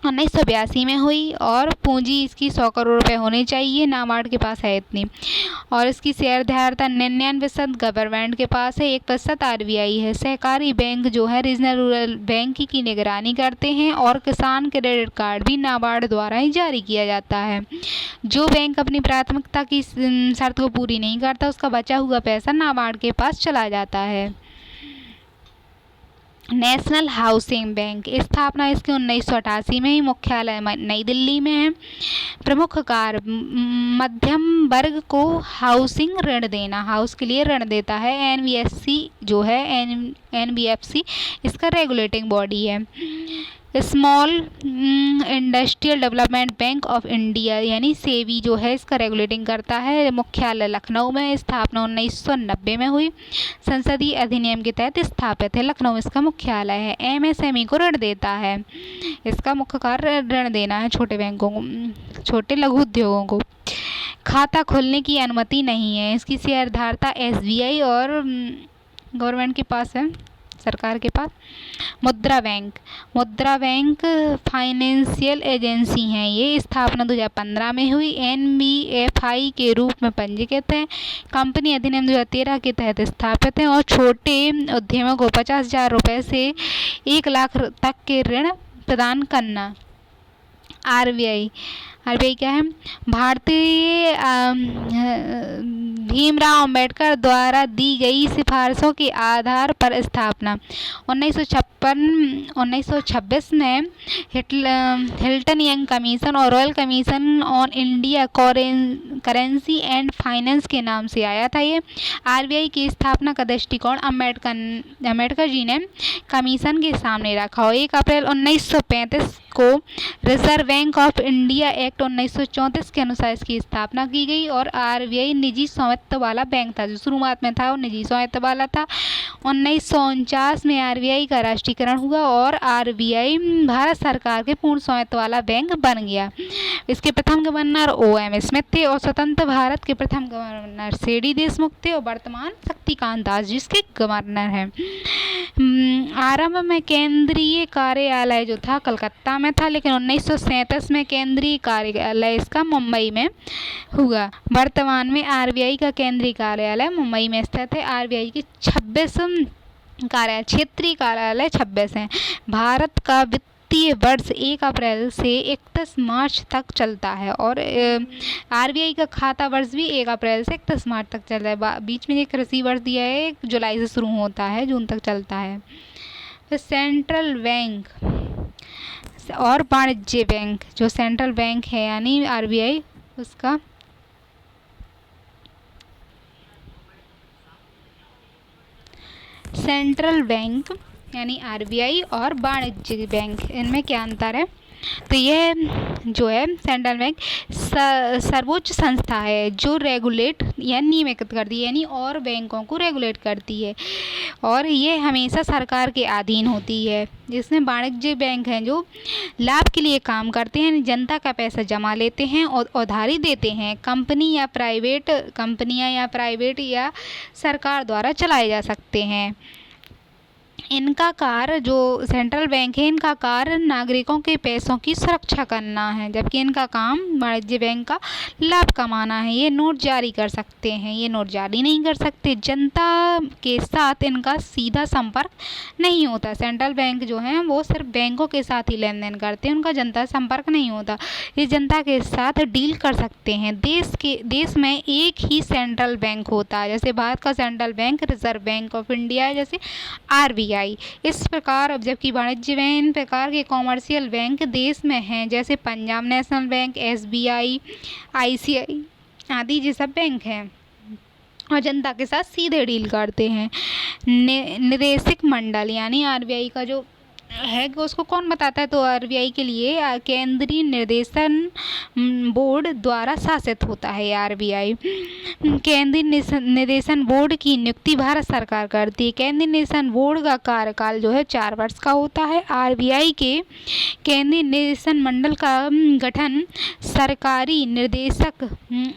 1982 में हुई और पूंजी इसकी 100 करोड़ रुपए होनी चाहिए। नाबार्ड के पास है इतनी, और इसकी शेयरधारता 99% गवर्नमेंट के पास है, 1% आरबीआई है। सहकारी बैंक जो है रीजनल रूरल बैंक की निगरानी करते हैं, और किसान क्रेडिट कार्ड भी नाबार्ड द्वारा ही जारी किया जाता है। जो बैंक अपनी प्राथमिकता की शर्त को पूरी नहीं करता उसका बचा हुआ पैसा नाबार्ड के पास चला जाता है। नेशनल हाउसिंग बैंक, स्थापना इसकी 1988 में ही। मुख्यालय नई दिल्ली में है। प्रमुख कार्य मध्यम वर्ग को हाउसिंग ऋण देना, हाउस के लिए ऋण देता है। एनबीएफसी जो है एनबीएफसी इसका रेगुलेटिंग बॉडी है। Small industrial development bank of India यानी सेबी जो है इसका रेगुलेटिंग करता है। मुख्यालय लखनऊ में, स्थापना 1990 में हुई। संसदीय अधिनियम के तहत स्थापित है। लखनऊ इसका मुख्यालय है। एमएसएमई को ऋण देता है। इसका मुख्य कार्य ऋण देना है छोटे बैंकों को, छोटे लघु उद्योगों को। खाता खोलने की अनुमति नहीं है। इसकी शेयरधारता एसबीआई और गवर्नमेंट के पास है, सरकार के पास। मुद्रा बैंक फाइनेंशियल एजेंसी हैं। ये स्थापना 2015 में हुई। एनबीएफआई के रूप में पंजीकृत है। कंपनी अधिनियम 2013 के तहत स्थापित है और छोटे उद्यमों को 50,000 रुपये से 1 लाख तक के ऋण प्रदान करना। आरबीआई क्या है? भारतीय भीमराव अंबेडकर द्वारा दी गई सिफारिशों के आधार पर स्थापना 1926 में हिल्टन यंग कमीशन और royal commission on India currency and finance के नाम से आया था। ये आरबीआई की स्थापना का दृष्टिकोण अम्बेडकर जी ने कमीशन के सामने रखा और 1 अप्रैल 1935 को reserve bank of India act 1934 के अनुसार इसकी स्थापना की गई। और आरबीआई निजी स्वामित्व वाला बैंक था, जो शुरुआत में था वो निजी स्वामित्व वाला था। 1949 में आरबीआई का राष्ट्रीयकरण हुआ और आरबीआई भारत सरकार के पूर्ण स्वामित्व वाला बैंक बन गया। इसके प्रथम गवर्नर ओएम स्मिथ थे और स्वतंत्र भारत के प्रथम गवर्नर सीडी देशमुख थे और वर्तमान शक्तिकांत दास जी इसके गवर्नर हैं। आरंभ में केंद्रीय कार्यालय जो था कलकत्ता में था, लेकिन 1937 में केंद्रीय कार्यालय इसका मुंबई में हुआ। वर्तमान में आरबीआई का केंद्रीय कार्यालय मुंबई में स्थित है। आरबीआई की 26 क्षेत्रीय कार्यालय 26 हैं। भारत का वित्तीय वर्ष 1 अप्रैल से 31 मार्च तक चलता है और आरबीआई का खाता वर्ष भी 1 अप्रैल से 31 मार्च तक चलता है। बीच में एक कृषि वर्ष दिया है, 1 जुलाई से शुरू होता है, जून तक चलता है। फिर सेंट्रल बैंक और वाणिज्य बैंक, जो सेंट्रल बैंक है यानी आरबीआई उसका सेंट्रल बैंक यानी आरबीआई और वाणिज्य बैंक, इनमें क्या अंतर है? तो यह जो है सेंट्रल बैंक सर्वोच्च संस्था है जो रेगुलेट या नियमित करती है, यानी और बैंकों को रेगुलेट करती है और ये हमेशा सरकार के अधीन होती है। जिसमें वाणिज्य बैंक हैं जो लाभ के लिए काम करते हैं, जनता का पैसा जमा लेते हैं और उधारी देते हैं। कंपनियां या प्राइवेट या सरकार द्वारा चलाए जा सकते हैं। इनका कार्य, जो सेंट्रल बैंक है, इनका कार्य नागरिकों के पैसों की सुरक्षा करना है, जबकि इनका काम वाणिज्य बैंक का लाभ कमाना है। ये नोट जारी कर सकते हैं, ये नोट जारी नहीं कर सकते। जनता के साथ इनका सीधा संपर्क नहीं होता। सेंट्रल बैंक जो है वो सिर्फ बैंकों के साथ ही लेन देन करते हैं, उनका जनता से संपर्क नहीं होता। ये जनता के साथ डील कर सकते हैं। देश में एक ही सेंट्रल बैंक होता है, जैसे भारत का central bank reserve bank of India है, जैसे आरबीआई RBI। इस प्रकार अब जबकि वाणिज्य बैंक प्रकार के कॉमर्शियल बैंक देश में हैं, जैसे Punjab national bank, SBI, ICI आदि ये सब बैंक हैं और जनता के साथ सीधे डील करते हैं। निदेशक मंडल यानी RBI का जो है उसको कौन बताता है, तो RBI के लिए केंद्रीय निर्देशन बोर्ड द्वारा शासित होता है RBI। केंद्रीय निर्देशन बोर्ड की नियुक्ति भारत सरकार करती है। केंद्रीय निर्देशन बोर्ड का कार्यकाल जो है 4 वर्ष का होता है। RBI के केंद्रीय निर्देशन मंडल का गठन सरकारी निर्देशक,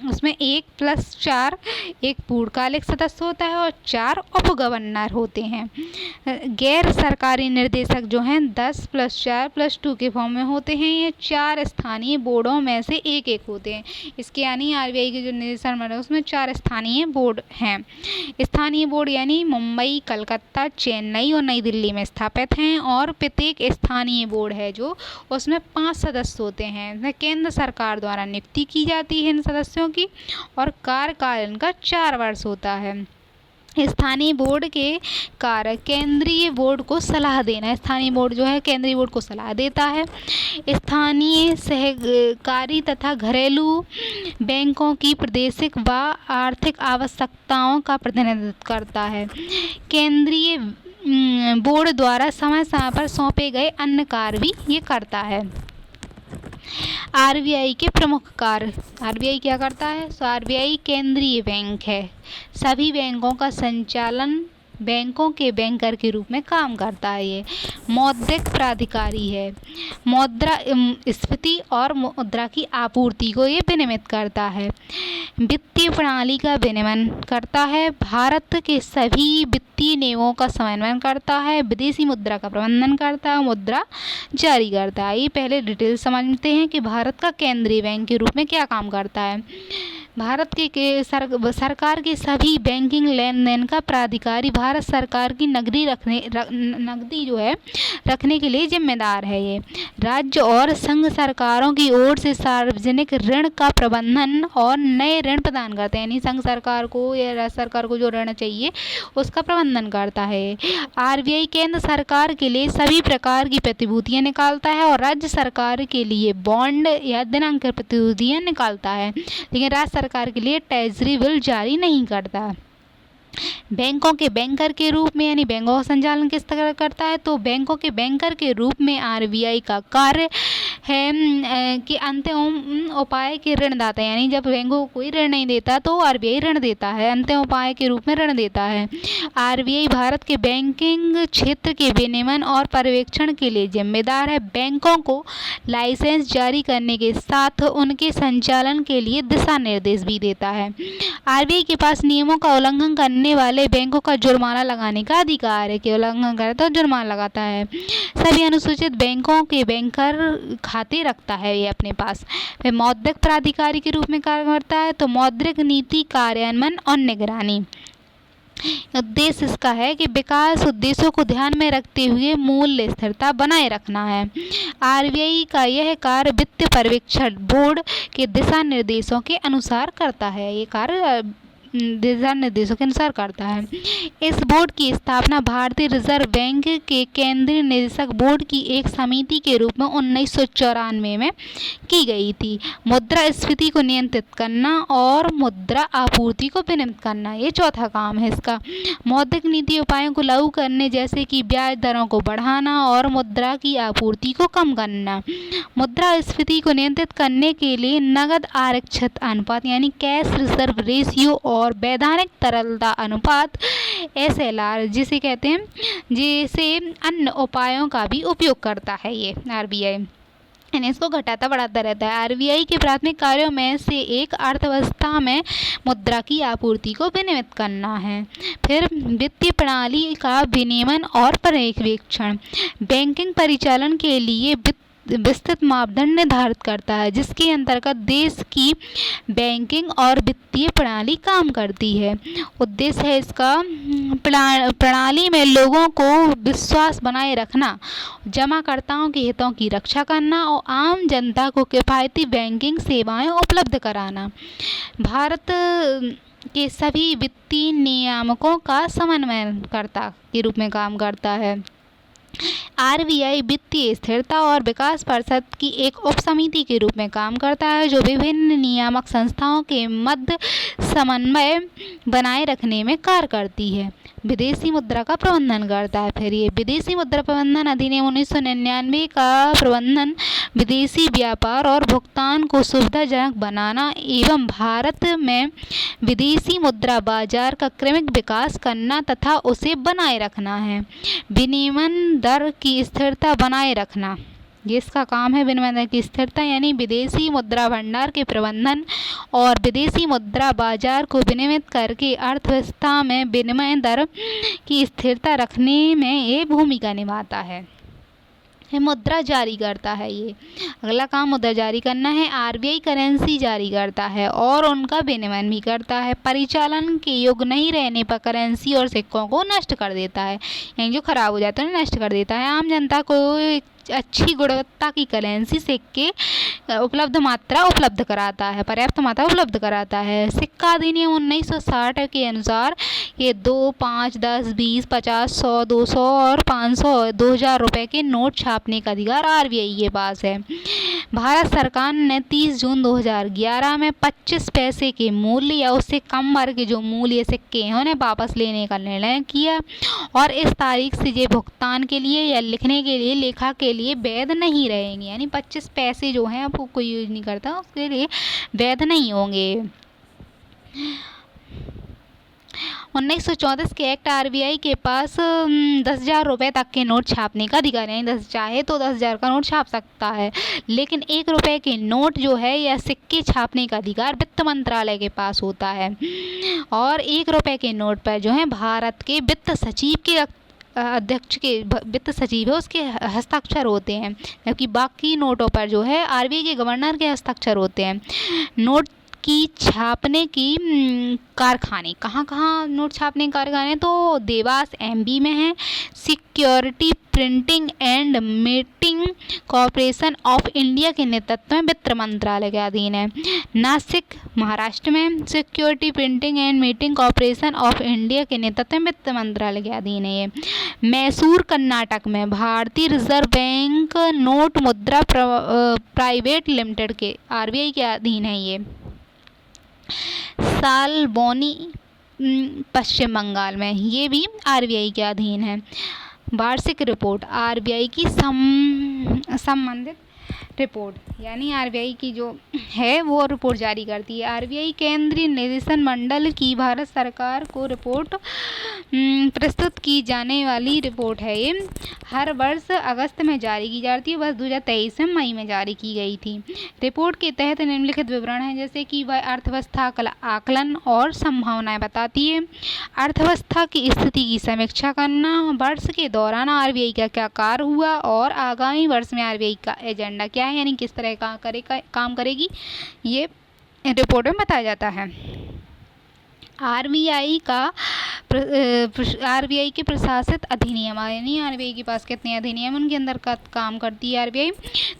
उसमें 1+4 एक पूर्णकालिक सदस्य होता है और 4 उप गवर्नर होते हैं। गैर सरकारी निर्देशक जो हैं 10+4+2 के फॉर्म में होते हैं। ये 4 स्थानीय बोर्डों में से एक होते हैं। इसके यानी RBI के जो निर्देशन मंडल उसमें 4 स्थानीय बोर्ड हैं। स्थानीय बोर्ड यानी मुंबई, कलकत्ता, चेन्नई और नई दिल्ली में स्थापित हैं और प्रत्येक स्थानीय बोर्ड है जो उसमें 5 सदस्य होते हैं। केंद्र सरकार द्वारा नियुक्ति की जाती है इन सदस्यों की और कार्यकाल इनका 4 वर्ष होता है। स्थानीय बोर्ड के कार्य केंद्रीय बोर्ड को सलाह देना। स्थानीय बोर्ड जो है केंद्रीय बोर्ड को सलाह देता है। स्थानीय सहकारी तथा घरेलू बैंकों की प्रादेशिक व आर्थिक आवश्यकताओं का प्रतिनिधित्व करता है। केंद्रीय बोर्ड द्वारा समय समय पर सौंपे गए अन्य कार्य भी ये करता है। RBI के प्रमुख कार्य। RBI क्या करता है, तो RBI केंद्रीय बैंक है। सभी बैंकों का संचालन बैंकों के बैंकर के रूप में काम करता है। ये मौद्रिक प्राधिकारी है। मुद्रा स्फीति और मुद्रा की आपूर्ति को ये विनियमित करता है। वित्तीय प्रणाली का विनियमन करता है। भारत के सभी वित्तीय नियमों का समन्वय करता है। विदेशी मुद्रा का प्रबंधन करता है, मुद्रा जारी करता है। ये पहले डिटेल समझते हैं कि भारत का केंद्रीय बैंक के रूप में क्या काम करता है। भारत के सरकार के सभी बैंकिंग लेन देन का प्राधिकारी भारत सरकार की नकदी जो है रखने के लिए जिम्मेदार है। ये राज्य और संघ सरकारों की ओर से सार्वजनिक ऋण का प्रबंधन और नए ऋण प्रदान करते हैं, यानी संघ सरकार को या राज्य सरकार को जो ऋण चाहिए उसका प्रबंधन करता है। RBI केंद्र सरकार के लिए सभी प्रकार की प्रतिभूतियां निकालता है और राज्य सरकार के लिए बॉन्ड या दिनांक प्रतिभूतियां निकालता है, लेकिन राज्य सरकार के लिए ट्रेजरी बिल जारी नहीं करता। बैंकों के बैंकर के रूप में यानी बैंकों का संचालन किस तरह करता है, तो बैंकों के बैंकर के रूप में RBI का कार्य है कि अंतिम उपाय के ऋणदाता, यानी जब बैंकों को कोई ऋण नहीं देता तो RBI ऋण देता है, अंतिम उपाय के रूप में ऋण देता है। RBI भारत के बैंकिंग क्षेत्र के विनियमन और पर्यवेक्षण के लिए जिम्मेदार है। बैंकों को लाइसेंस जारी करने के साथ उनके संचालन के लिए दिशा निर्देश भी देता है। RBI के पास नियमों का उल्लंघन करने वाले बैंकों का जुर्माना लगाने का अधिकार है कि उल्लंघन करे तो जुर्माना लगाता है। सभी अनुसूचित बैंकों के बैंकर खाते रखता है ये अपने पास। वह मौद्रिक प्राधिकारी के रूप में कार्य करता है, तो मौद्रिक नीति कार्यान्वयन और निगरानी। उद्देश्य इसका है कि विकास उद्देश्यों को ध्यान में रखते हुए मूल्य स्थिरता बनाए रखना है। RBI का यह कार्य वित्तीय पर्यवेक्षण बोर्ड के दिशा निर्देशों के अनुसार करता है। ये कार्य दिशा निर्देशों के अनुसार करता है। इस बोर्ड की स्थापना भारतीय रिजर्व बैंक के केंद्रीय निदेशक बोर्ड की एक समिति के रूप में 1994 में की गई थी। मुद्रा स्फीति को नियंत्रित करना और मुद्रा आपूर्ति को विनियमित करना, ये चौथा काम है इसका। मौद्रिक नीति उपायों को लागू करने जैसे कि ब्याज दरों को बढ़ाना और मुद्रा की आपूर्ति को कम करना। मुद्रा स्फीति को नियंत्रित करने के लिए नगद आरक्षित अनुपात यानी कैश रिजर्व रेशियो और वैधानिक तरलता अनुपात SLR जिसे कहते हैं, जैसे अन्य उपायों का भी उपयोग करता है ये RBI, यानी इसको घटाता बढ़ाता रहता है। RBI के प्राथमिक कार्यों में से एक अर्थव्यवस्था में मुद्रा की आपूर्ति को विनियमित करना है। फिर वित्तीय प्रणाली का विनियमन और पर्यवेक्षण बैंकिंग परिचालन के लिए विस्तृत मापदंड निर्धारित करता है, जिसके अंतर्गत देश की बैंकिंग और वित्तीय प्रणाली काम करती है। उद्देश्य है इसका प्रणाली में लोगों को विश्वास बनाए रखना, जमाकर्ताओं के हितों की रक्षा करना और आम जनता को किफायती बैंकिंग सेवाएं उपलब्ध कराना। भारत के सभी वित्तीय नियामकों का समन्वयकर्ता के रूप में काम करता है। आरबीआई वित्तीय स्थिरता और विकास परिषद की एक उपसमिति के रूप में काम करता है, जो विभिन्न नियामक संस्थाओं के मध्य समन्वय बनाए रखने में कार्य करती है। विदेशी मुद्रा का प्रबंधन करता है। फिर ये विदेशी मुद्रा प्रबंधन अधिनियम 1999 का प्रबंधन विदेशी व्यापार और भुगतान को सुविधाजनक बनाना एवं भारत में विदेशी मुद्रा बाजार का क्रमिक विकास करना तथा उसे बनाए रखना है। विनिमय दर की स्थिरता बनाए रखना, ये इसका काम है। विनिमय दर की स्थिरता यानी विदेशी मुद्रा भंडार के प्रबंधन और विदेशी मुद्रा बाजार को विनियमित करके अर्थव्यवस्था में विनिमय दर की स्थिरता रखने में ये भूमिका निभाता है। मुद्रा जारी करता है। ये अगला काम मुद्रा जारी करना है। आरबीआई करेंसी जारी करता है और उनका विनिमय भी करता है। परिचालन के योग्य नहीं रहने पर करेंसी और सिक्कों को नष्ट कर देता है, यानी जो खराब हो जाता है नष्ट कर देता है। आम जनता को अच्छी गुणवत्ता की करेंसी सिक्के उपलब्ध कराता है, पर्याप्त मात्रा उपलब्ध कराता है। सिक्का अधिनियम 1960 के अनुसार ये 2, 5, 10, 20, 50, 100, 200 और 500, 2000 रुपये के नोट छापने का अधिकार आरबीआई के पास है। भारत सरकार ने 30 जून 2011 में 25 पैसे के मूल्य या उससे कम वर्ग के जो मूल्य सिक्के हैं उन्हें वापस लेने का निर्णय किया और इस तारीख से ये भुगतान के लिए या लिखने के लिए लेखा के लिए वैध नहीं रहेंगे, यानी 25 पैसे जो हैं आपको कोई यूज नहीं करता उसके लिए वैध नहीं होंगे। 1934 के एक्ट आरबीआई के पास 10,000 रुपये तक के नोट छापने का अधिकार है, 10 चाहे तो 10,000 का नोट छाप सकता है, लेकिन 1 रुपये के नोट जो है या सिक्के छापने का अधिकार वित्त मंत्रालय के पास होता है। और 1 रुपये के नोट पर जो है भारत के वित्त सचिव के अध्यक्ष के वित्त सचिव है उसके हस्ताक्षर होते हैं, जबकि बाकी नोटों पर जो है आरबीआई के गवर्नर के हस्ताक्षर होते हैं। नोट की छापने की कारखाने कहाँ कहाँ नोट छापने के कारखाने, तो देवास एमपी में है। Security printing and meeting corporation of India के नेतृत्व में वित्त मंत्रालय के अधीन है। नासिक महाराष्ट्र में security printing and meeting corporation of India के नेतृत्व में वित्त मंत्रालय के अधीन है। मैसूर कर्नाटक में भारतीय रिजर्व बैंक नोट मुद्रा प्राइवेट लिमिटेड के आरबीआई के अधीन है। ये सालबोनी पश्चिम बंगाल में, ये भी आरबीआई के अधीन है। वार्षिक रिपोर्ट आरबीआई की संबंधित रिपोर्ट, यानी आरबीआई की जो है वो रिपोर्ट जारी करती है। आरबीआई केंद्रीय निदेशन मंडल की भारत सरकार को रिपोर्ट प्रस्तुत की जाने वाली रिपोर्ट है। ये हर वर्ष अगस्त में जारी की जाती है, वर्ष 2023 में मई में जारी की गई थी। रिपोर्ट के तहत निम्नलिखित विवरण है, जैसे कि वह अर्थव्यवस्था का आकलन और संभावनाएं बताती है, अर्थव्यवस्था की स्थिति की समीक्षा करना, वर्ष के दौरान आरबीआई का क्या कार्य हुआ और आगामी वर्ष में आरबीआई का एजेंडा क्या है, यानी किस तरह का काम करेगी, ये रिपोर्ट में बताया जाता है। आरबीआई के प्रशासित अधिनियम, यानी आरबीआई के पास कितने अधिनियम उनके अंदर का काम करती है आरबीआई,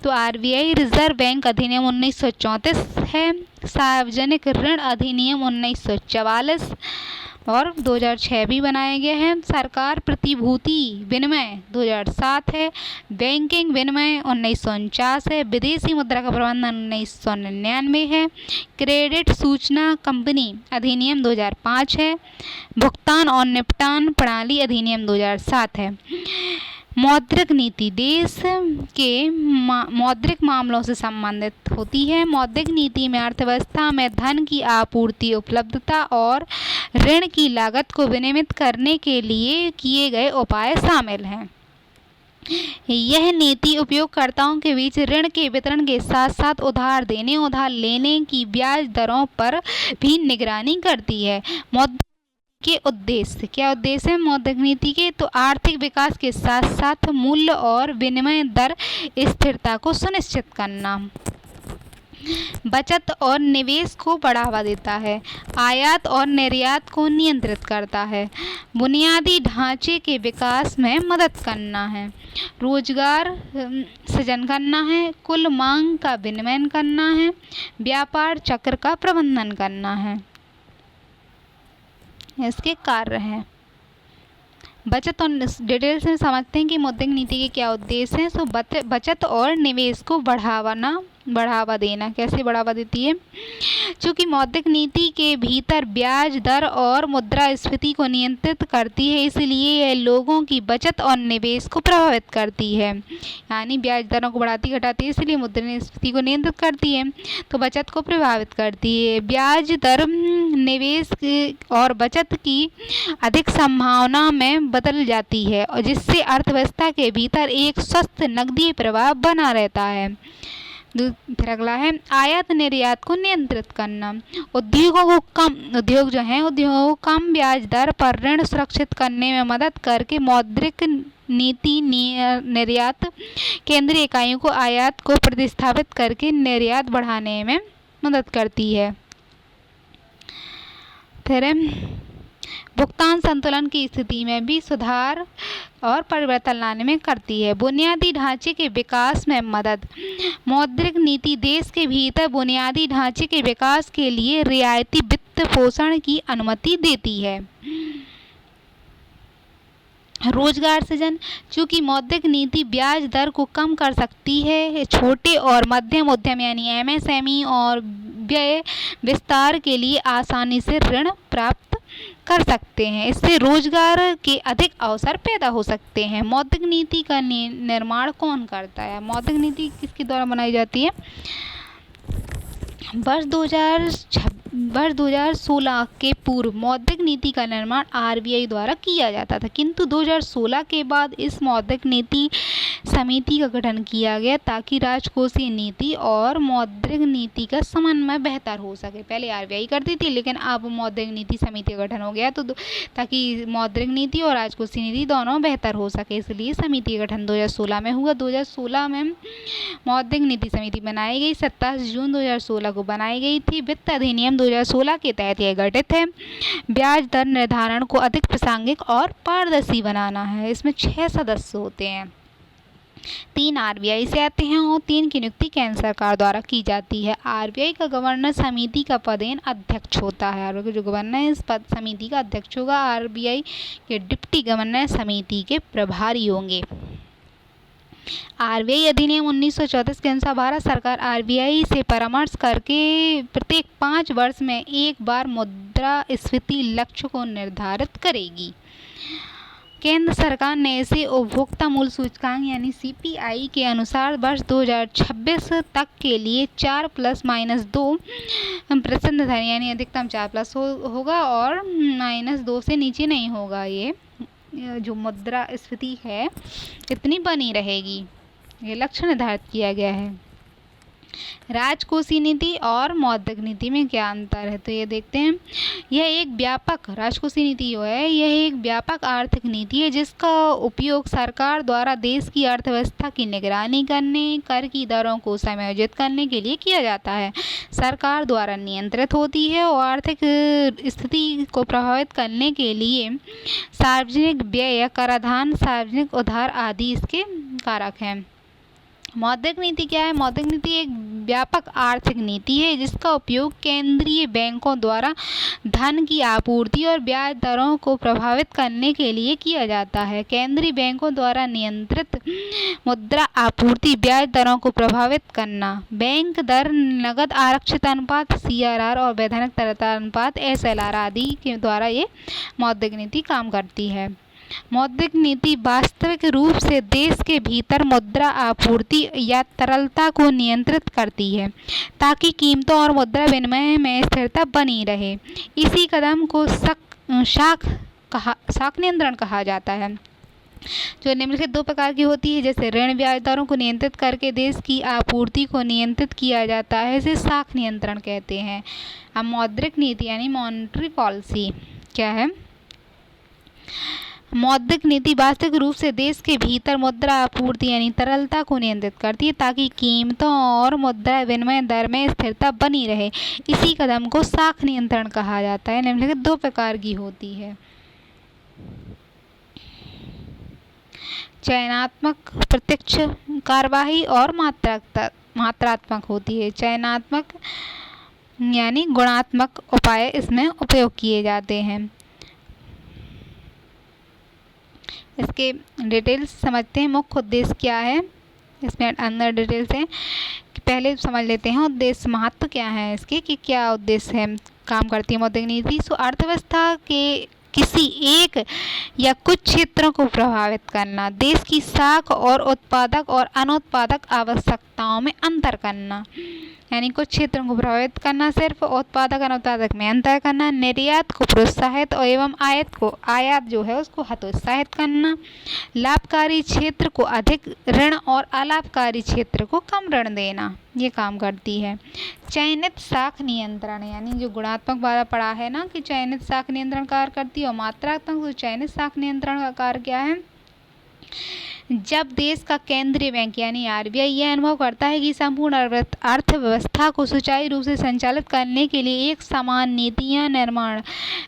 तो आरबीआई रिजर्व बैंक अधिनियम 1934 है, सार्वजनिक ऋण अधिनियम 1944 और 2006 भी बनाए गए हैं। सरकार प्रतिभूति विनिमय 2007 है, बैंकिंग विनिमय 1949 है, विदेशी मुद्रा का प्रबंधन 1999 है, क्रेडिट सूचना कंपनी अधिनियम 2005 है, भुगतान और निपटान प्रणाली अधिनियम 2007 है। मौद्रिक नीति देश के मौद्रिक मामलों से संबंधित होती है। मौद्रिक नीति में अर्थव्यवस्था में धन की आपूर्ति, उपलब्धता और ऋण की लागत को विनियमित करने के लिए किए गए उपाय शामिल हैं। यह नीति उपयोगकर्ताओं के बीच ऋण के वितरण के साथ साथ उधार देने, उधार लेने की ब्याज दरों पर भी निगरानी करती है। के उद्देश्य, क्या उद्देश्य है मौद्रिक नीति के, तो आर्थिक विकास के साथ साथ मूल्य और विनिमय दर स्थिरता को सुनिश्चित करना, बचत और निवेश को बढ़ावा देता है, आयात और निर्यात को नियंत्रित करता है, बुनियादी ढांचे के विकास में मदद करना है, रोजगार सृजन करना है, कुल मांग का विनियमन करना है, व्यापार चक्र का प्रबंधन करना है। इसके कार्य हैं। बचत और डिटेल से समझते हैं कि मौद्रिक नीति के क्या उद्देश्य हैं। सो बचत और निवेश को बढ़ावा देना। कैसे बढ़ावा देती है? चूँकि मौद्रिक नीति के भीतर ब्याज दर और मुद्रास्फीति को नियंत्रित करती है, इसलिए यह लोगों की बचत और निवेश को प्रभावित करती है। यानी ब्याज दरों को बढ़ाती घटाती है, इसलिए मुद्रास्फीति को नियंत्रित करती है, तो बचत को प्रभावित करती है। ब्याज दर निवेश और बचत की अधिक संभावना में बदल जाती है, और जिससे अर्थव्यवस्था के भीतर एक स्वस्थ नकदी प्रवाह बना रहता है। फिर अगला है आयात निर्यात को नियंत्रित करना। उद्योगों को कम ब्याज दर पर ऋण सुरक्षित करने में मदद करके मौद्रिक नीति निर्यात केंद्रीय इकाइयों को आयात को प्रतिस्थापित करके निर्यात बढ़ाने में मदद करती है। फिर भुगतान संतुलन की स्थिति में भी सुधार और परिवर्तन लाने में करती है। बुनियादी ढांचे के विकास में मदद। मौद्रिक नीति देश के भीतर बुनियादी ढांचे के विकास के लिए रियायती वित्त पोषण की अनुमति देती है। रोजगार सृजन। चूँकि मौद्रिक नीति ब्याज दर को कम कर सकती है, छोटे और मध्यम उद्यम यानी MSME और व्यय विस्तार के लिए आसानी से ऋण प्राप्त कर सकते हैं। इससे रोजगार के अधिक अवसर पैदा हो सकते हैं। मौद्रिक नीति का निर्माण कौन करता है? मौद्रिक नीति किसके द्वारा बनाई जाती है? वर्ष 2016 के पूर्व मौद्रिक नीति का निर्माण RBI द्वारा किया जाता था, किंतु 2016 के बाद इस मौद्रिक नीति समिति का गठन किया गया ताकि राजकोषीय नीति और मौद्रिक नीति का समन्वय बेहतर हो सके। पहले RBI करती थी, लेकिन अब मौद्रिक नीति समिति का गठन हो गया तो ताकि मौद्रिक नीति और राजकोषीय नीति दोनों बेहतर हो सके, इसलिए समिति का गठन 2016 में हुआ। 2016 में मौद्रिक नीति समिति बनाई गई, 27 जून 2016 को बनाई गई थी। वित्त अधिनियम 2016 के तहत यह गठित है। ब्याज दर निर्धारण को अधिक प्रासंगिक और पारदर्शी बनाना है। इसमें 6 सदस्य होते हैं, 3 RBI से आते हैं और 3 की नियुक्ति केंद्र सरकार द्वारा की जाती है। RBI का गवर्नर समिति का पदेन अध्यक्ष होता है। RBI का जो गवर्नर है इस पद समिति का अध्यक्ष होगा। RBI के डिप्टी गवर्नर समिति के प्रभारी होंगे। RBI अधिनियम 1934 के अनुसार भारत सरकार RBI से परामर्श करके प्रत्येक 5 वर्ष में एक बार मुद्रास्फीति लक्ष्य को निर्धारित करेगी। केंद्र सरकार ने इसे उपभोक्ता मूल्य सूचकांक यानी CPI के अनुसार वर्ष 2026 तक के लिए 4+-2% यानी अधिकतम 4+ होगा और -2 से नीचे नहीं होगा। ये जो मुद्रास्फीति है इतनी बनी रहेगी, ये लक्ष्य निर्धारित किया गया है। राजकोषीय नीति और मौद्रिक नीति में क्या अंतर है, तो ये देखते हैं। यह एक व्यापक राजकोषीय नीति जो है यह एक व्यापक आर्थिक नीति है जिसका उपयोग सरकार द्वारा देश की अर्थव्यवस्था की निगरानी करने, कर की दरों को समायोजित करने के लिए किया जाता है। सरकार द्वारा नियंत्रित होती है और आर्थिक स्थिति को प्रभावित करने के लिए सार्वजनिक व्यय, कराधान, सार्वजनिक उधार आदि इसके कारक हैं। मौद्रिक नीति क्या है? मौद्रिक नीति एक व्यापक आर्थिक नीति है जिसका उपयोग केंद्रीय बैंकों द्वारा धन की आपूर्ति और ब्याज दरों को प्रभावित करने के लिए किया जाता है। केंद्रीय बैंकों द्वारा नियंत्रित मुद्रा आपूर्ति, ब्याज दरों को प्रभावित करना, बैंक दर, नगद आरक्षित अनुपात CRR और वैधानिक तरलता अनुपात SLR आदि के द्वारा ये मौद्रिक नीति काम करती है। मौद्रिक नीति वास्तविक रूप से देश के भीतर मुद्रा आपूर्ति या तरलता को नियंत्रित करती है ताकि कीमतों और मुद्रा विनिमय में स्थिरता बनी रहे। इसी कदम को शाख नियंत्रण कहा जाता है, जो निम्नलिखित 2 प्रकार की होती है। जैसे ऋण ब्याज दरों को नियंत्रित करके देश की आपूर्ति को नियंत्रित किया जाता है, इसे शाख नियंत्रण कहते हैं। अब मौद्रिक नीति यानी मॉनेटरी पॉलिसी क्या है? मौद्रिक नीति वास्तविक रूप से देश के भीतर मुद्रा आपूर्ति यानी तरलता को नियंत्रित करती है ताकि कीमतों और मुद्रा विनिमय दर में स्थिरता बनी रहे। इसी कदम को शाख नियंत्रण कहा जाता है। निम्नलिखित 2 प्रकार की होती है। चयनात्मक प्रत्यक्ष कार्यवाही और मात्रात्मक होती है। चयनात्मक यानी गुणात्मक उपाय इसमें उपयोग किए जाते हैं। इसके डिटेल्स समझते हैं। मुख्य उद्देश्य क्या है, इसमें अंदर डिटेल्स हैं। पहले समझ लेते हैं उद्देश्य, महत्व क्या है इसके, कि क्या उद्देश्य है, काम करती है मौद्रिक नीति। सो अर्थव्यवस्था के किसी एक या कुछ क्षेत्रों को प्रभावित करना, देश की साख और उत्पादक और अनुत्पादक आवश्यकताओं में अंतर करना, यानी कुछ क्षेत्रों को प्रभावित करना, सिर्फ उत्पादक अनुत्पादक में अंतर करना, निर्यात को प्रोत्साहित और एवं आयात जो है उसको हतोत्साहित करना, लाभकारी क्षेत्र को अधिक ऋण और अलाभकारी क्षेत्र को कम ऋण देना, ये काम करती है। चयनित साख नियंत्रण, यानी जो गुणात्मक वाला पढ़ा है ना कि चयनित साख नियंत्रण कार्य करती है, और मात्रात्मक, तो चयनित साख नियंत्रण का कार्य क्या है, जब देश का केंद्रीय बैंक यानी आरबीआई यह अनुभव करता है कि संपूर्ण अर्थव्यवस्था को सुचारू रूप से संचालित करने के लिए एक समान नीतियां निर्माण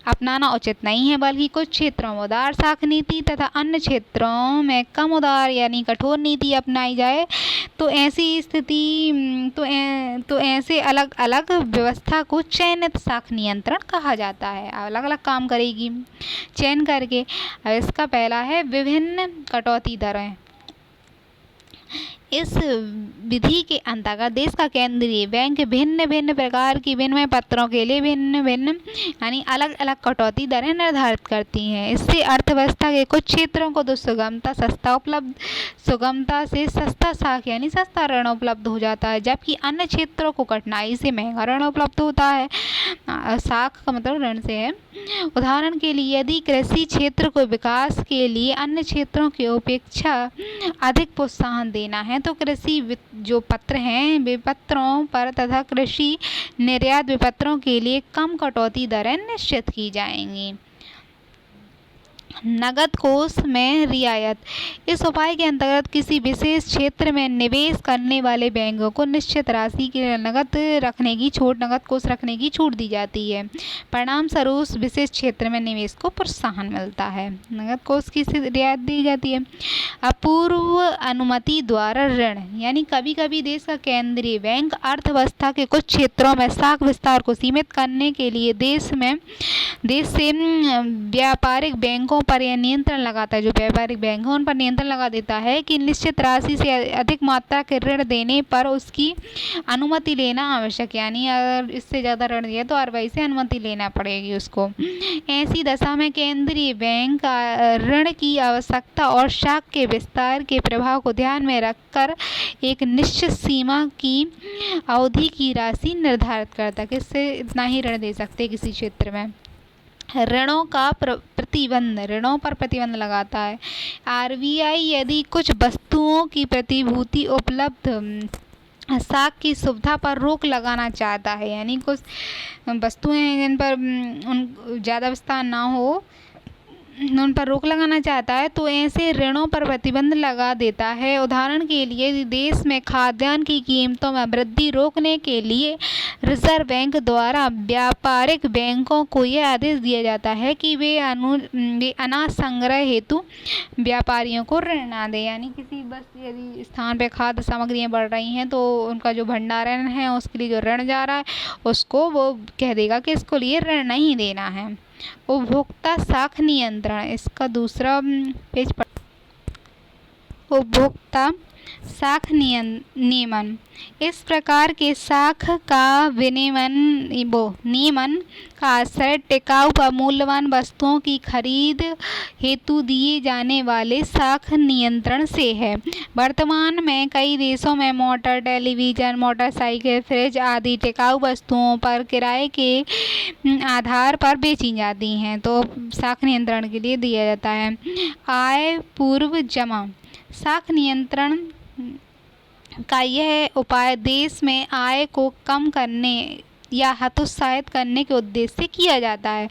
अपनाना उचित नहीं है, बल्कि कुछ क्षेत्रों में उदार साख नीति तथा अन्य क्षेत्रों में कम उदार यानी कठोर नीति अपनाई जाए, तो ऐसी स्थिति तो ऐसे अलग अलग व्यवस्था को चयनित साख नियंत्रण कहा जाता है। अलग अलग काम करेगी चयन करके। अब इसका पहला है विभिन्न कटौती दरें। इस विधि के अंतर्गत देश का केंद्रीय बैंक भिन्न भिन्न प्रकार की विनिमय पत्रों के लिए भिन्न भिन्न यानी अलग अलग कटौती दरें निर्धारित करती हैं। इससे अर्थव्यवस्था के कुछ क्षेत्रों को तो सुगमता से सस्ता साख यानी सस्ता ऋण उपलब्ध हो जाता है, जबकि अन्य क्षेत्रों को कठिनाई से महंगा ऋण उपलब्ध होता है। साख का मतलब ऋण से है। उदाहरण के लिए यदि कृषि क्षेत्र को विकास के लिए अन्य क्षेत्रों की अपेक्षा अधिक प्रोत्साहन देना है, तो कृषि जो पत्र हैं विपत्रों पर तथा कृषि निर्यात विपत्रों के लिए कम कटौती दरें निश्चित की जाएंगी। नगद कोष में रियायत। इस उपाय के अंतर्गत किसी विशेष क्षेत्र में निवेश करने वाले बैंकों को निश्चित राशि के नगद कोष रखने की छूट दी जाती है। परिणाम स्वरूप उस विशेष क्षेत्र में निवेश को प्रोत्साहन मिलता है। नगद कोष की रियायत दी जाती है। अपूर्व अनुमति द्वारा ऋण, यानी कभी कभी देश का केंद्रीय बैंक अर्थव्यवस्था के कुछ क्षेत्रों में साख विस्तार को सीमित करने के लिए देश से व्यापारिक बैंकों पर यह नियंत्रण लगाता है, जो व्यापारिक बैंक है उन पर नियंत्रण लगा देता है कि निश्चित राशि से अधिक मात्रा के ऋण देने पर उसकी अनुमति लेना आवश्यक, यानी अगर इससे ज़्यादा ऋण दिया तो आरबीआई से अनुमति लेना पड़ेगी उसको। ऐसी दशा में केंद्रीय बैंक ऋण की आवश्यकता और साख के विस्तार के प्रभाव को ध्यान में रखकर एक निश्चित सीमा की अवधि की राशि निर्धारित करता है कि इससे इतना ही ऋण दे सकते किसी क्षेत्र में। ऋणों पर प्रतिबंध लगाता है। आरबीआई यदि कुछ वस्तुओं की प्रतिभूति उपलब्ध साख की सुविधा पर रोक लगाना चाहता है, यानी कुछ वस्तुएं हैं जिन पर ज़्यादा विस्तार ना हो, उन पर रोक लगाना चाहता है, तो ऐसे ऋणों पर प्रतिबंध लगा देता है। उदाहरण के लिए देश में खाद्यान्न की कीमतों में वृद्धि रोकने के लिए रिजर्व बैंक द्वारा व्यापारिक बैंकों को यह आदेश दिया जाता है कि वे अनाज संग्रह हेतु व्यापारियों को ऋण ना दें, यानी यदि स्थान पर खाद्य सामग्रियाँ बढ़ रही हैं तो उनका जो भंडारण है उसके लिए जो ऋण जा रहा है उसको वो कह देगा कि इसको लिए ऋण नहीं देना है। उपभोक्ता साख नियंत्रण, इसका दूसरा पेज पर उपभोक्ता साख नियमन। इस प्रकार के साख का नियमन का आश्रय टिकाऊ व मूल्यवान वस्तुओं की खरीद हेतु दिए जाने वाले साख नियंत्रण से है। वर्तमान में कई देशों में मोटर, टेलीविज़न, मोटरसाइकिल, फ्रिज आदि टिकाऊ वस्तुओं पर किराए के आधार पर बेची जाती हैं, तो साख नियंत्रण के लिए दिया जाता है। आय पूर्व जमा। साख नियंत्रण का यह उपाय देश में आय को कम करने या हतोत्साहित करने के उद्देश्य से किया जाता है।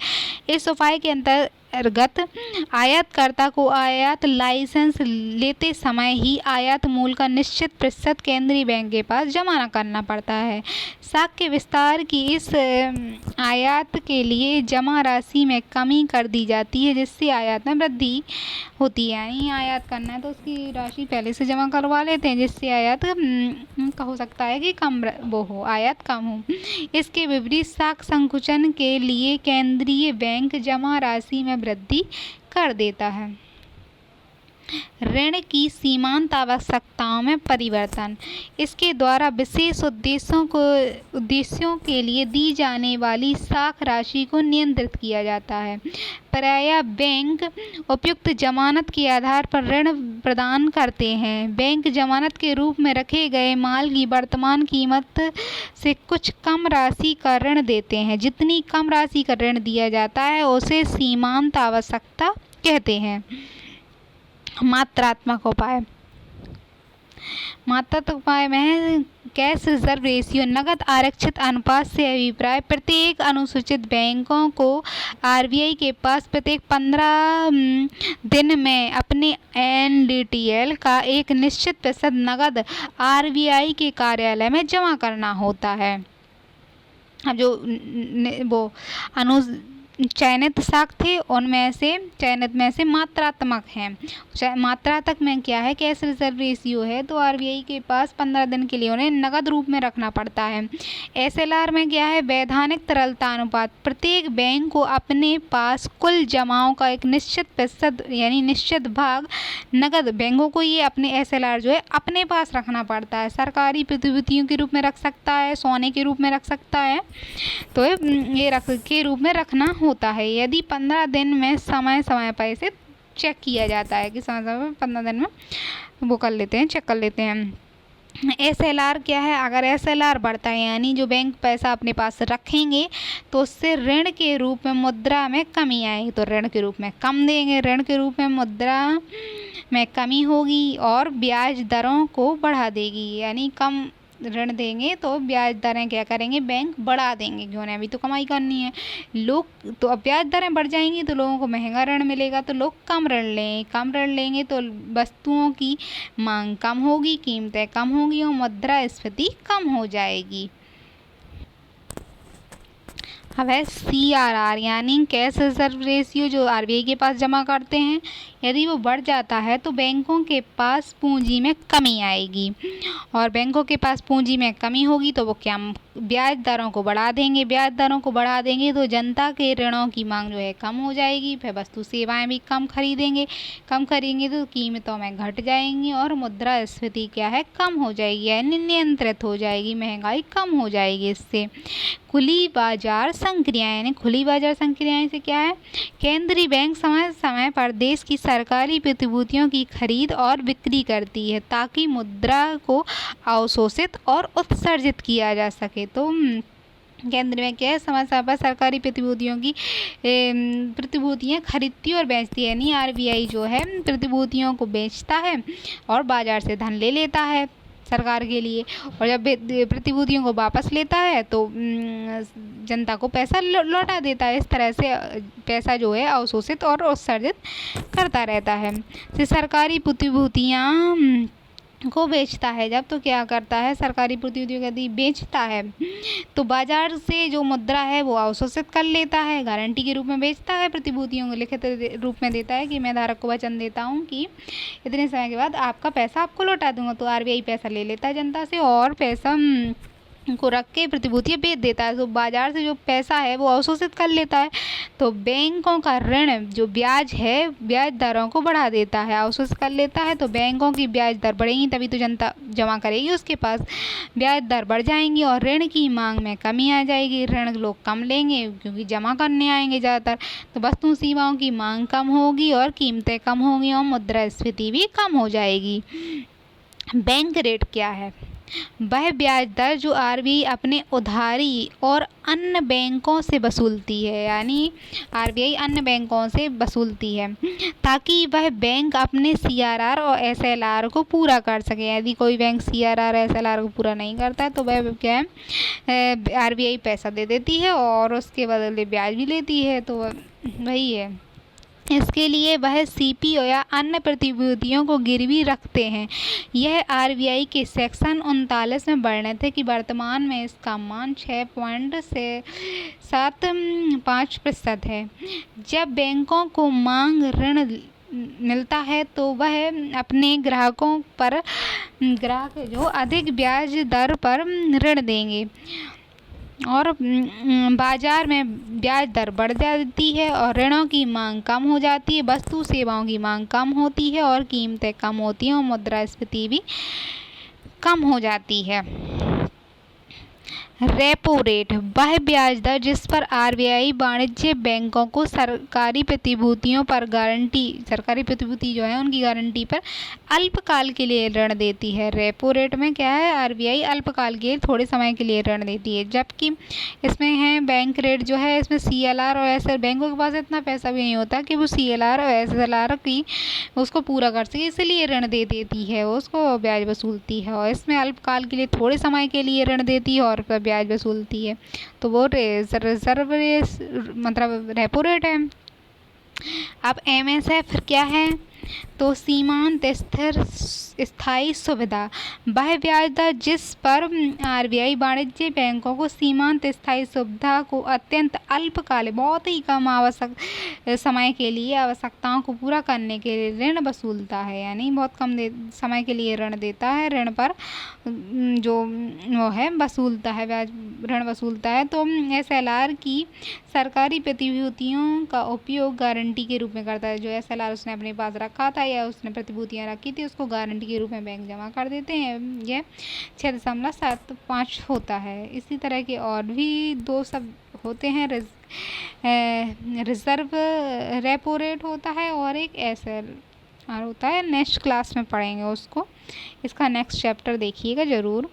इस उपाय के अंतर्गत आयातकर्ता को आयात लाइसेंस लेते समय ही आयात मूल्य का निश्चित प्रतिशत केंद्रीय बैंक के पास जमा करना पड़ता है। साख के विस्तार की इस आयात के लिए जमा राशि में कमी कर दी जाती है, जिससे आयात में वृद्धि होती है। यानी आयात करना है तो उसकी राशि पहले से जमा करवा लेते हैं, जिससे आयात का हो सकता है कि आयात कम हो। इसके विपरीत साख संकुचन के लिए केंद्रीय बैंक जमा राशि में वृद्धि कर देता है। ऋण की सीमांत आवश्यकताओं में परिवर्तन। इसके द्वारा विशेष उद्देश्यों के लिए दी जाने वाली साख राशि को नियंत्रित किया जाता है। प्रायः बैंक उपयुक्त जमानत के आधार पर ऋण प्रदान करते हैं। बैंक जमानत के रूप में रखे गए माल की वर्तमान कीमत से कुछ कम राशि का ऋण देते हैं। जितनी कम राशि का ऋण दिया जाता है उसे सीमांत आवश्यकता कहते हैं। मात्रात्मक उपाय में कैश रिजर्व रेशियो नकद आरक्षित अनुपात से अभिप्राय प्रत्येक अनुसूचित बैंकों को आरबीआई के पास प्रत्येक 15 दिन में अपने एनडीटीएल का एक निश्चित प्रतिशत नकद आरबीआई के कार्यालय में जमा करना होता है। अब जो वो चयनित साख थे उनमें से चयनित में से मात्रात्मक हैं। मात्रात्मक में क्या है, कैश रिजर्व रेशियो है तो आरबीआई के पास 15 दिन के लिए उन्हें नकद रूप में रखना पड़ता है। एसएलआर में क्या है, वैधानिक तरलता अनुपात। प्रत्येक बैंक को अपने पास कुल जमाओं का एक निश्चित प्रतिशत यानी निश्चित भाग नकद, बैंकों को ये अपने एसएलआर जो है अपने पास रखना पड़ता है। सरकारी प्रतिभूतियों के रूप में रख सकता है, सोने के रूप में रख सकता है, तो ये रख के रूप में रखना होता है। यदि 15 दिन में समय पर इसे चेक किया जाता है कि समय पर 15 दिन में वो कर लेते हैं, चेक कर लेते हैं। एसएलआर क्या है, अगर एसएलआर बढ़ता है यानी जो बैंक पैसा अपने पास रखेंगे तो उससे ऋण के रूप में मुद्रा में कमी आएगी, तो ऋण के रूप में कम देंगे, ऋण के रूप में मुद्रा में कमी होगी और ब्याज दरों को बढ़ा देगी। यानी कम ऋण देंगे तो ब्याज दरें क्या करेंगे, बैंक बढ़ा देंगे, क्यों नहीं, अभी तो कमाई करनी है। लोग तो अब ब्याज दरें बढ़ जाएंगी तो लोगों को महंगा ऋण मिलेगा तो लोग कम ऋण लेंगे तो वस्तुओं की मांग कम होगी, कीमतें कम होगी और मुद्रास्फीति कम हो जाएगी। अब है CRR यानी कैश रिजर्व रेशियो, जो आरबीआई के पास जमा करते हैं, यदि वो बढ़ जाता है तो बैंकों के पास पूंजी में कमी आएगी और बैंकों के पास पूंजी में कमी होगी तो वो क्या, ब्याज दरों को बढ़ा देंगे। ब्याज दरों को बढ़ा देंगे तो जनता के ऋणों की मांग जो है कम हो जाएगी, फिर वस्तु सेवाएं भी कम खरीदेंगे तो कीमतों में घट जाएंगी और मुद्रास्फीति क्या है, कम हो जाएगी यानी नियंत्रित हो जाएगी, महंगाई कम हो जाएगी। इससे खुली बाजार संक्रियाएं यानी खुली बाजार संक्रियाएं से क्या है, केंद्रीय बैंक समय पर देश की सरकारी प्रतिभूतियों की खरीद और बिक्री करती है ताकि मुद्रा को अवशोषित और उत्सर्जित किया जा सके। तो केंद्र में क्या है, समय समय पर सरकारी प्रतिभूतियाँ खरीदती और बेचती है, यानी आरबीआई जो है प्रतिभूतियों को बेचता है और बाजार से धन ले लेता है सरकार के लिए, और जब प्रतिभूतियों को वापस लेता है तो जनता को पैसा लौटा देता है। इस तरह से पैसा जो है अवशोषित और उत्सर्जित करता रहता है। सरकारी प्रतिभूतियाँ को बेचता है जब, तो क्या करता है, सरकारी प्रतिभूतियों यदि बेचता है तो बाजार से जो मुद्रा है वो अवशोषित कर लेता है, गारंटी के रूप में बेचता है, प्रतिभूतियों को लिखित रूप में देता है कि मैं धारक को वचन देता हूँ कि इतने समय के बाद आपका पैसा आपको लौटा दूंगा। तो आरबीआई पैसा ले लेता है जनता से और पैसा को रख के प्रतिभूतियाँ बेच देता है, तो बाजार से जो पैसा है वो अवशोषित कर लेता है। तो बैंकों का ऋण जो ब्याज है, ब्याज दरों को बढ़ा देता है, अवशोषित कर लेता है, तो बैंकों की ब्याज दर बढ़ेगी तभी तो जनता जमा करेगी उसके पास, ब्याज दर बढ़ जाएंगी और ऋण की मांग में कमी आ जाएगी, ऋण लोग कम लेंगे क्योंकि जमा करने आएंगे ज़्यादातर, तो वस्तु सेवाओं की मांग कम होगी और कीमतें कम होंगी और मुद्रास्फीति भी कम हो जाएगी। बैंक रेट क्या है, वह ब्याज दर जो आरबीआई अपने उधारी और अन्य बैंकों से वसूलती है, यानी आरबीआई अन्य बैंकों से वसूलती है ताकि वह बैंक अपने CRR और SLR को पूरा कर सके। यदि कोई बैंक CRR SLR को पूरा नहीं करता है तो वह क्या है, आरबीआई पैसा दे देती है और उसके बदले ब्याज भी लेती है, तो वही है। इसके लिए वह सीपीओ या अन्य प्रतिभूतियों को गिरवी रखते हैं। यह आरबीआई के सेक्शन 39 में वर्णित है कि वर्तमान में इसका मान 6.75% है। जब बैंकों को मांग ऋण मिलता है तो वह अपने ग्राहक जो अधिक ब्याज दर पर ऋण देंगे। और बाजार में ब्याज दर बढ़ जाती है और ऋणों की मांग कम हो जाती है, वस्तु सेवाओं की मांग कम होती है और कीमतें कम होती हैं और मुद्रास्फीति भी कम हो जाती है। रेपो रेट वह ब्याज दर जिस पर आरबीआई वाणिज्य बैंकों को सरकारी प्रतिभूति जो है उनकी गारंटी पर अल्पकाल के लिए ऋण देती है। रेपो रेट में क्या है, आरबीआई अल्पकाल के थोड़े समय के लिए ऋण देती है, जबकि इसमें है बैंक रेट जो है, इसमें सीएलआर और एसएल बैंकों के पास इतना पैसा भी नहीं होता कि वो सीएलआर और एसएलआर की उसको पूरा कर सके, इसलिए ऋण दे देती है, उसको ब्याज वसूलती है। और इसमें अल्पकाल के लिए थोड़े समय के लिए ऋण देती है और ब्याज वसूलती है, तो वो रिजर्व मतलब रेपो रेट है। अब एमएसएफ क्या है, तो सीमांत स्थिर स्थायी सुविधा वह ब्याज दर जिस पर आरबीआई वाणिज्य बैंकों को सीमांत स्थायी सुविधा को अत्यंत अल्पकालिक बहुत ही कम आवश्यक समय के लिए आवश्यकताओं को पूरा करने के लिए ऋण वसूलता है, यानी बहुत कम समय के लिए ऋण देता है, ऋण पर जो वो है वसूलता है, ब्याज ऋण वसूलता है। तो एसएलआर की सरकारी प्रतिभूतियों का उपयोग गारंटी के रूप में करता है, जो एसएलआर उसने अपने पास रखा था या उसने प्रतिभूतियां रखी थी उसको गारंटी के रूप में बैंक जमा कर देते हैं, यह 6.75 होता है। इसी तरह के और भी दो सब होते हैं, रिजर्व रेपो रेट होता है और एक एसएलआर होता है, नेक्स्ट क्लास में पढ़ेंगे उसको, इसका नेक्स्ट चैप्टर देखिएगा ज़रूर।